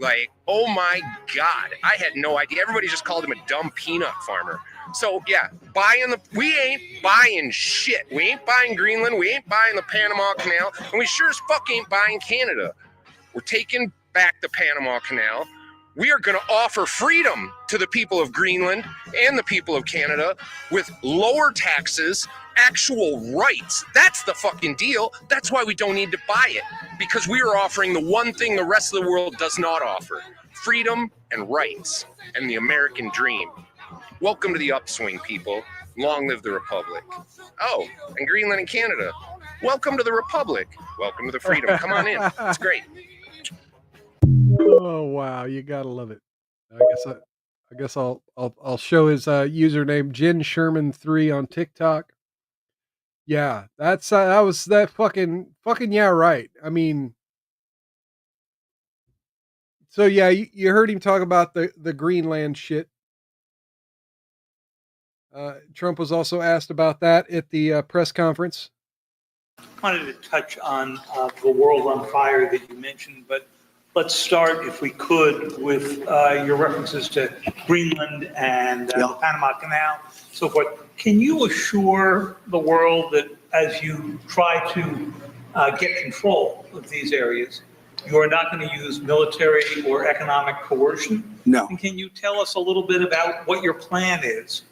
Like, oh my God, I had no idea. Everybody just called him a dumb peanut farmer. So yeah, we ain't buying shit. We ain't buying Greenland. We ain't buying the Panama Canal. And we sure as fuck ain't buying Canada. We're taking back the Panama Canal. We are going to offer freedom to the people of Greenland and the people of Canada with lower taxes, actual rights. That's the fucking deal. That's why we don't need to buy it, because we are offering the one thing the rest of the world does not offer: freedom and rights and the American dream. Welcome to the upswing, people. Long live the Republic. Oh, and Greenland and Canada. Welcome to the Republic. Welcome to the freedom. Come on in. It's great. Oh wow, you gotta love it. I guess I'll show his username Jen Sherman 3 on TikTok. Yeah, that was that fucking yeah, right. I mean, so yeah, you heard him talk about the Greenland shit. Trump was also asked about that at the press conference. I wanted to touch on the world on fire that you mentioned, but let's start, if we could, with your references to Greenland and the Panama Canal, so forth. Can you assure the world that as you try to get control of these areas, you are not going to use military or economic coercion? No. And can you tell us a little bit about what your plan is?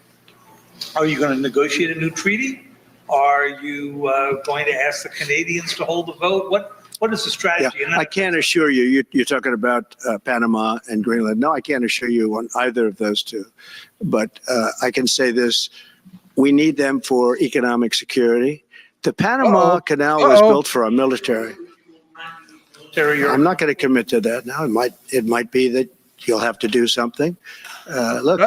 Are you going to negotiate a new treaty? Are you going to ask the Canadians to hold the vote? What is the strategy? Yeah, I can't assure you, you're talking about Panama and Greenland. No, I can't assure you on either of those two. But I can say this, we need them for economic security. The Panama Canal was built for our military. I'm not going to commit to that now. It might be that you'll have to do something. Look,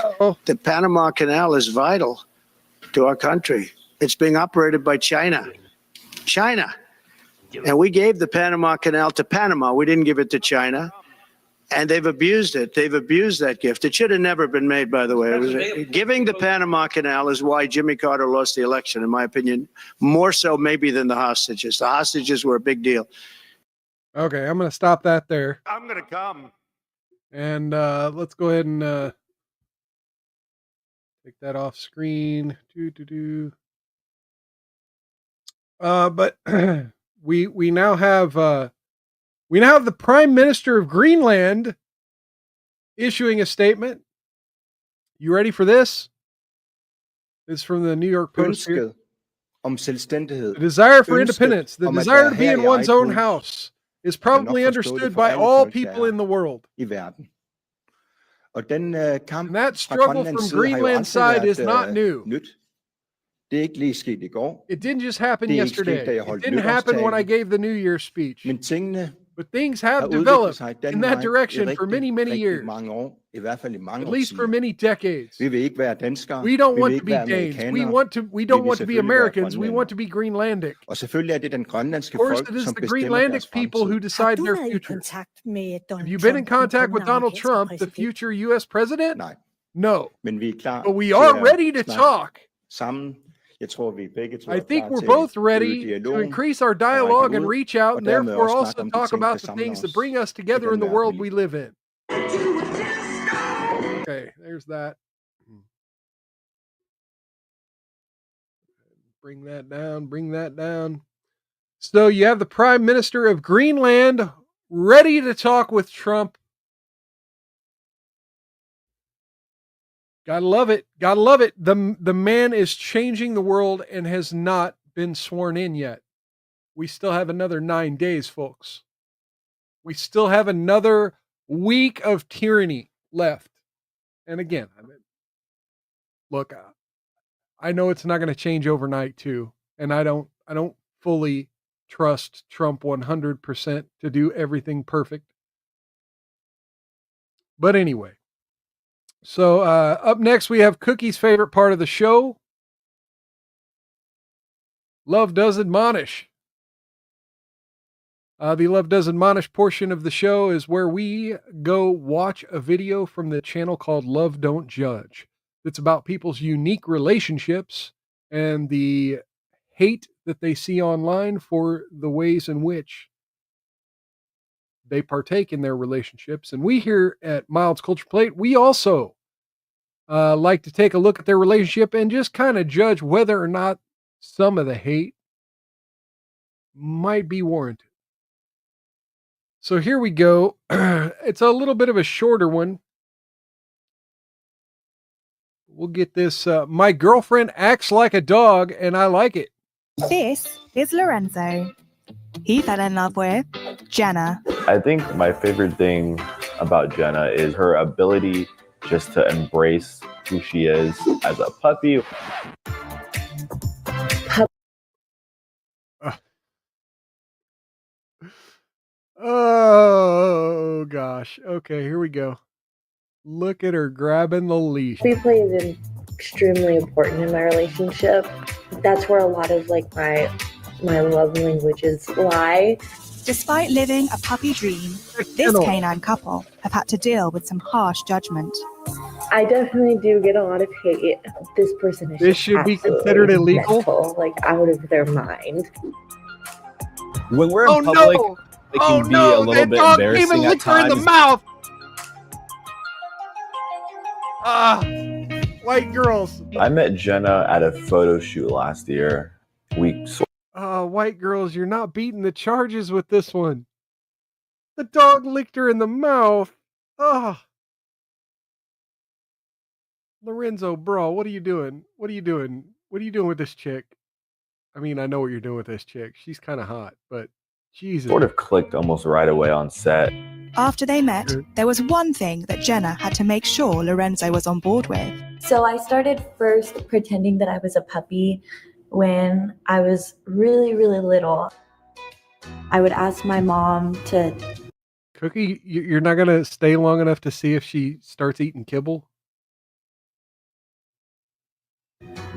the Panama Canal is vital to our country. It's being operated by China. And we gave the Panama Canal to Panama. We didn't give it to China. And they've abused it. They've abused that gift. It should have never been made, by the way. Giving the Panama Canal is why Jimmy Carter lost the election, in my opinion, more so maybe than the hostages. The hostages were a big deal. Okay, I'm going to stop that there. I'm going to come. And let's go ahead and take that off screen. But we now have the Prime Minister of Greenland issuing a statement. You ready for this? This is from the New York Post here. The desire for independence, the desire to be in one's own house, is probably understood by all people in the world. And that struggle from Greenland's side is not new. It didn't just happen yesterday. It didn't happen when I gave the New Year's speech. But things have developed in that direction for many, many years. At least for many decades. We don't want to be Danes. We don't want to be Americans. We want to be Greenlandic. Of course, it is the Greenlandic people who decide their future. Have you been in contact with Donald Trump, the future U.S. president? No. But we are ready to talk. I think we're both ready to increase our dialogue and reach out, and therefore also talk about the things that bring us together in the world we live in. Okay, there's that. Bring that down. So you have the Prime Minister of Greenland ready to talk with Trump. Gotta love it. The man is changing the world and has not been sworn in yet. We still have another 9 days, folks. We still have another week of tyranny left. And again, look, I know it's not going to change overnight too. And I don't fully trust Trump 100% to do everything perfect. But anyway, So up next, we have Cookie's favorite part of the show. Love Does Admonish. The Love Does Admonish portion of the show is where we go watch a video from the channel called Love Don't Judge. It's about people's unique relationships and the hate that they see online for the ways in which they partake in their relationships. And we here at Mild's Culture Plate, we also like to take a look at their relationship and just kind of judge whether or not some of the hate might be warranted. So here we go. It's a little bit of a shorter one. We'll get this. My girlfriend acts like a dog and I like it. This is Lorenzo. He fell in love with Jenna. I think my favorite thing about Jenna is her ability just to embrace who she is as a puppy. Oh gosh. Okay, here we go. Look at her grabbing the leash. Puppy play is extremely important in my relationship. That's where a lot of like my love languages lie. Despite living a puppy dream, this canine couple have had to deal with some harsh judgment. I definitely do get a lot of hate. This person is This should be considered illegal? mental, like out of their mind. When we're in public, it can be a little bit embarrassing even at licked her in the times. mouth. White girls. I met Jenna at a photo shoot last year. White girls, you're not beating the charges with this one. The dog licked her in the mouth. Lorenzo, bro, what are you doing? What are you doing? What are you doing with this chick? I mean, I know what you're doing with this chick. She's kind of hot, but Jesus. Sort of clicked almost right away on set. After they met, there was one thing that Jenna had to make sure Lorenzo was on board with. So I started first pretending that I was a puppy when I was really, really little. I would ask my mom to... Cookie, you're not going to stay long enough to see if she starts eating kibble?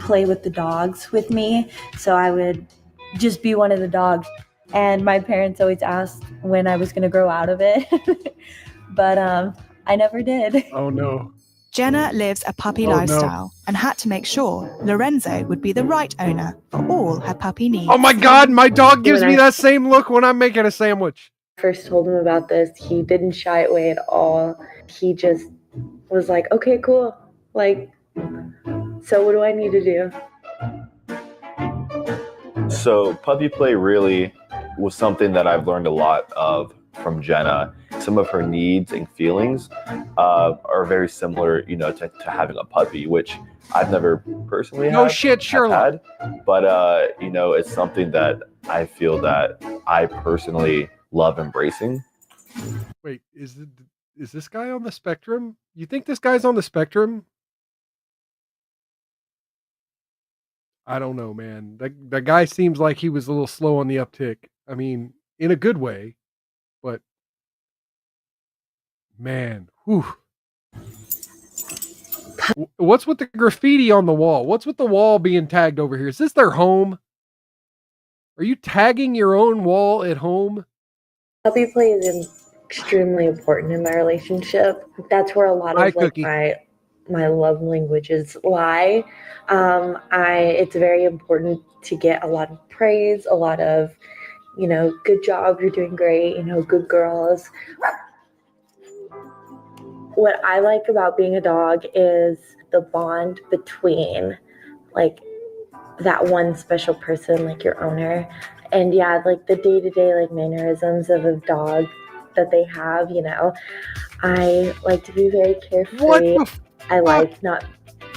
play with the dogs with me. So I would just be one of the dogs. And my parents always asked when I was going to grow out of it. But I never did. Oh, no. Jenna lives a puppy lifestyle and had to make sure Lorenzo would be the right owner for all her puppy needs. Oh my God, my dog gives me that same look when I'm making a sandwich. First told him about this, he didn't shy away at all. He just was like, okay, cool. Like, so what do I need to do? So puppy play really was something that I've learned a lot of from Jenna. Some of her needs and feelings are very similar, you know, to having a puppy, which I've never personally had. But you know, it's something that I feel that I personally love embracing. Wait, is this guy on the spectrum? You think this guy's on the spectrum? I don't know, man. That guy seems like he was a little slow on the uptick. I mean, in a good way, but man, whew. What's with the graffiti on the wall? What's with the wall being tagged over here? Is this their home? Are you tagging your own wall at home? Puppy play is extremely important in my relationship. That's where a lot of my love languages lie. It's very important to get a lot of praise, a lot of, you know, good job, you're doing great, you know, good girls. What I like about being a dog is the bond between like that one special person, like your owner, and yeah, like the day-to-day like mannerisms of a dog that they have, you know. I like to be very carefree. I like not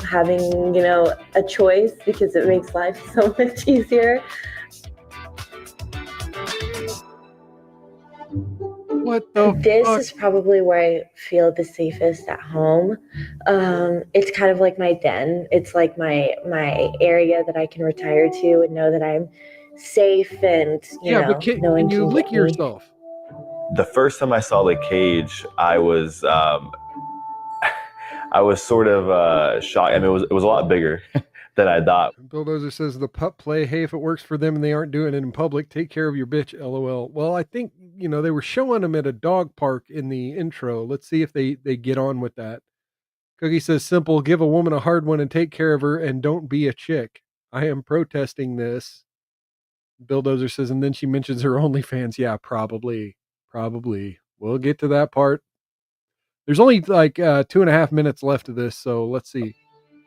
having, you know, a choice because it makes life so much easier. This is probably where I feel the safest at home. It's kind of like my den. It's like my area that I can retire to and know that I'm safe and but can you lick yourself? The first time I saw the cage, I was I was sort of shocked. I mean, it was a lot bigger than I thought. Bulldozer says the pup play. Hey, if it works for them and they aren't doing it in public, take care of your bitch. LOL. Well, I think they were showing them at a dog park in the intro. Let's see if they get on with that. Cookie says simple. Give a woman a hard one and take care of her, and don't be a chick. I am protesting this. Bulldozer says, and then she mentions her OnlyFans. Yeah, probably. We'll get to that part. There's only like 2.5 minutes left of this, so let's see.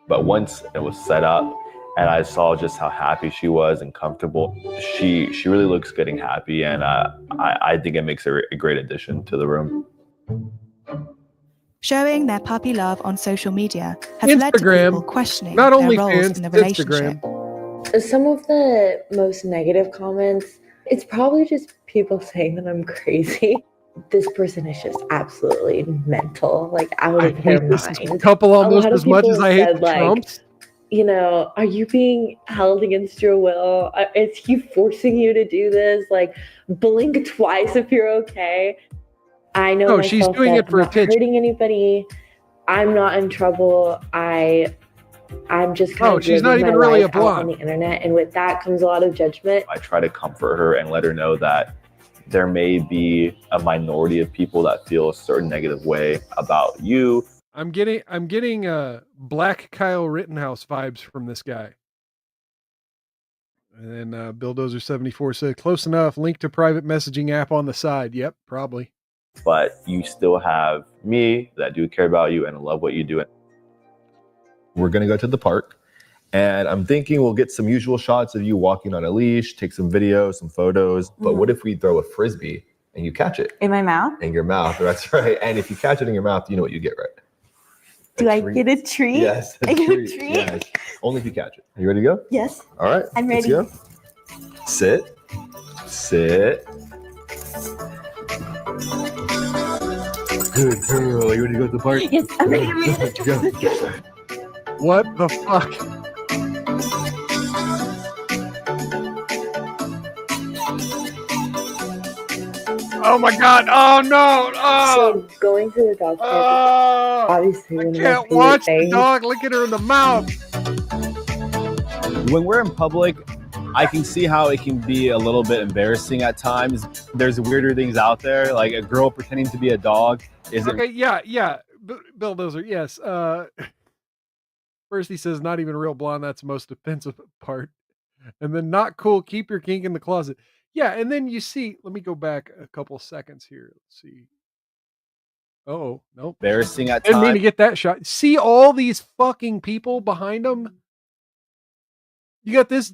But once it was set up and I saw just how happy she was and comfortable, she really looks good and happy, and I think it makes her a great addition to the room. Showing their puppy love on social media has led to people questioning not their only roles fans, in the relationship. Some of the most negative comments, it's probably just people saying that I'm crazy. This person is just absolutely mental, like out of their mind. Couple almost as much as people I hate said, the Trumps. Are you being held against your will? Is he forcing you to do this? Like, blink twice if you're okay. I know myself she's doing that it for I'm not attention. hurting anybody. I'm not in trouble. I'm just kind of she's living not even my really life a out blonde. on the internet, and with that comes a lot of judgment. I try to comfort her and let her know that there may be a minority of people that feel a certain negative way about you. I'm getting Black Kyle Rittenhouse vibes from this guy. And then Bulldozer74 said, close enough. Link to private messaging app on the side. Yep, probably. But you still have me that do care about you and love what you do. We're going to go to the park, and I'm thinking we'll get some usual shots of you walking on a leash, take some videos, some photos. But what if we throw a Frisbee and you catch it? In my mouth? In your mouth, that's right. And if you catch it in your mouth, you know what you get, right? Do I get a treat? Yes, I get a treat? Yes. Only if you catch it. Are you ready to go? Yes. All right. I'm ready. Let's go. Sit. Good girl. Are you ready to go to the park? Yes, I'm ready. Let's go. What the fuck? Oh my God! Oh no! So going to the dog park, obviously one of my Can't favorite watch the things. dog. Look at her in the mouth. When we're in public, I can see how it can be a little bit embarrassing at times. There's weirder things out there, like a girl pretending to be a dog. Okay, yeah. Bulldozer, yes. First he says, not even real blonde. That's the most offensive part. And then not cool. Keep your kink in the closet. Yeah, and then you see, let me go back a couple seconds here. Let's see. Oh, nope. Embarrassing at Didn't mean to times. get that shot. See all these fucking people behind them? You got this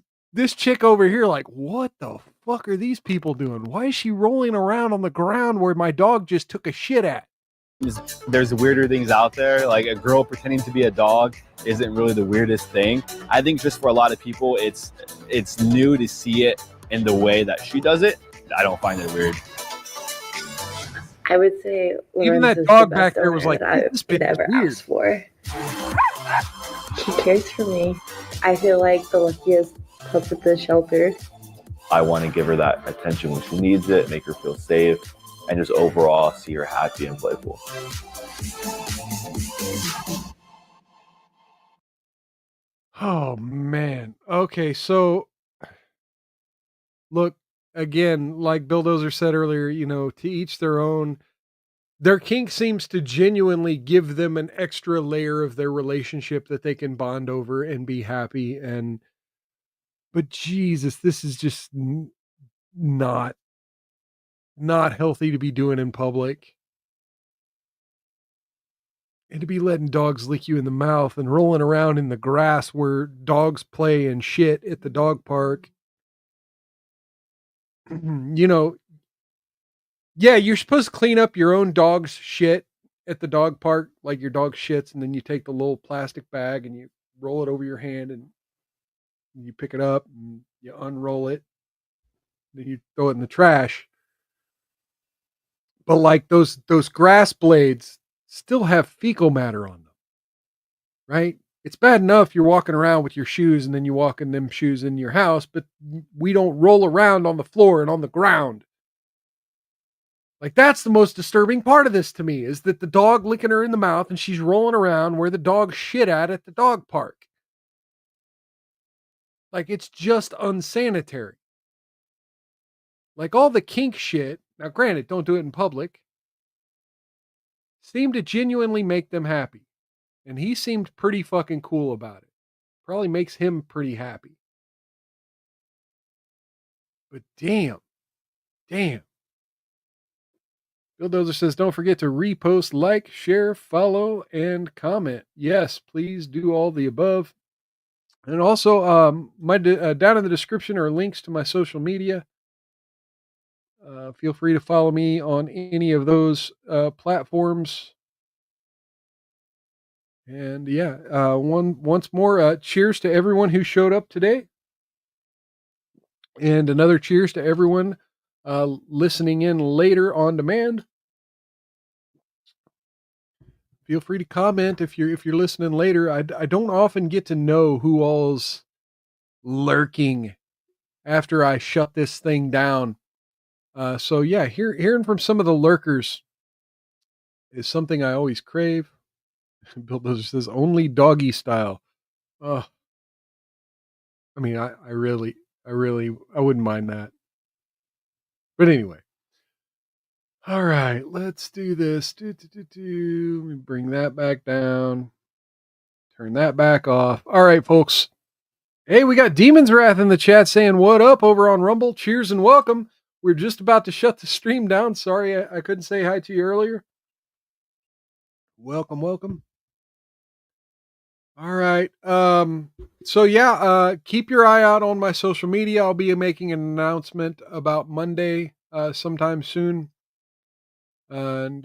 chick over here like, what the fuck are these people doing? Why is she rolling around on the ground where my dog just took a shit at? There's weirder things out there, like a girl pretending to be a dog isn't really the weirdest thing. I think just for a lot of people, it's new to see it in the way that she does it. I don't find it weird. I would say Even Lorenz that is dog the back best there was owner like, that this I could bitch is ever weird. ask for. She cares for me. I feel like the luckiest pup at the shelter. I want to give her that attention when she needs it, make her feel safe, and just overall see her happy and playful. Oh man. Okay, so look, again, like Bulldozer said earlier, to each their own. Their kink seems to genuinely give them an extra layer of their relationship that they can bond over and be happy. But Jesus, this is just not healthy to be doing in public. And to be letting dogs lick you in the mouth and rolling around in the grass where dogs play and shit at the dog park. Yeah, you're supposed to clean up your own dog's shit at the dog park, like your dog shits, and then you take the little plastic bag and you roll it over your hand and you pick it up and you unroll it. Then you throw it in the trash. But like those grass blades still have fecal matter on them, right? It's bad enough you're walking around with your shoes and then you walk in them shoes in your house, but we don't roll around on the floor and on the ground. Like, that's the most disturbing part of this to me, is that the dog licking her in the mouth and she's rolling around where the dog shit at the dog park. Like, it's just unsanitary. Like, all the kink shit, now granted, don't do it in public, seemed to genuinely make them happy. And he seemed pretty fucking cool about it. Probably makes him pretty happy. But damn. Bill Dozer says, don't forget to repost, like, share, follow, and comment. Yes, please do all the above. And also, down in the description are links to my social media. Feel free to follow me on any of those platforms. And yeah, once more, cheers to everyone who showed up today. And another cheers to everyone listening in later on demand. Feel free to comment if you're listening later. I don't often get to know who all's lurking after I shut this thing down. So yeah, hearing from some of the lurkers is something I always crave. Bill Dozer says only doggy style. Oh, I mean, I wouldn't mind that. But anyway. All right, let's do this. Let me bring that back down. Turn that back off. All right, folks. Hey, we got Demon's Wrath in the chat saying, what up over on Rumble? Cheers and welcome. We're just about to shut the stream down. Sorry, I couldn't say hi to you earlier. Welcome. All right. So yeah, keep your eye out on my social media. I'll be making an announcement about Monday sometime soon. And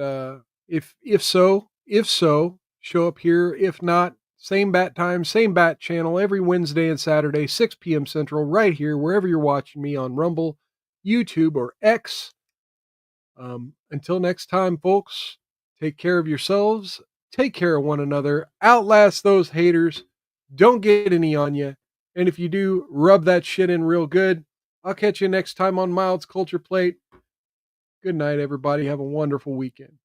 if so, show up here. If not, same bat time, same bat channel every Wednesday and Saturday, 6 p.m. Central, right here, wherever you're watching me on Rumble, YouTube, or X. Until next time, folks, take care of yourselves, take care of one another, outlast those haters, don't get any on you, and if you do, rub that shit in real good. I'll catch you next time on Mild's Culture Plate. Good night, everybody. Have a wonderful weekend.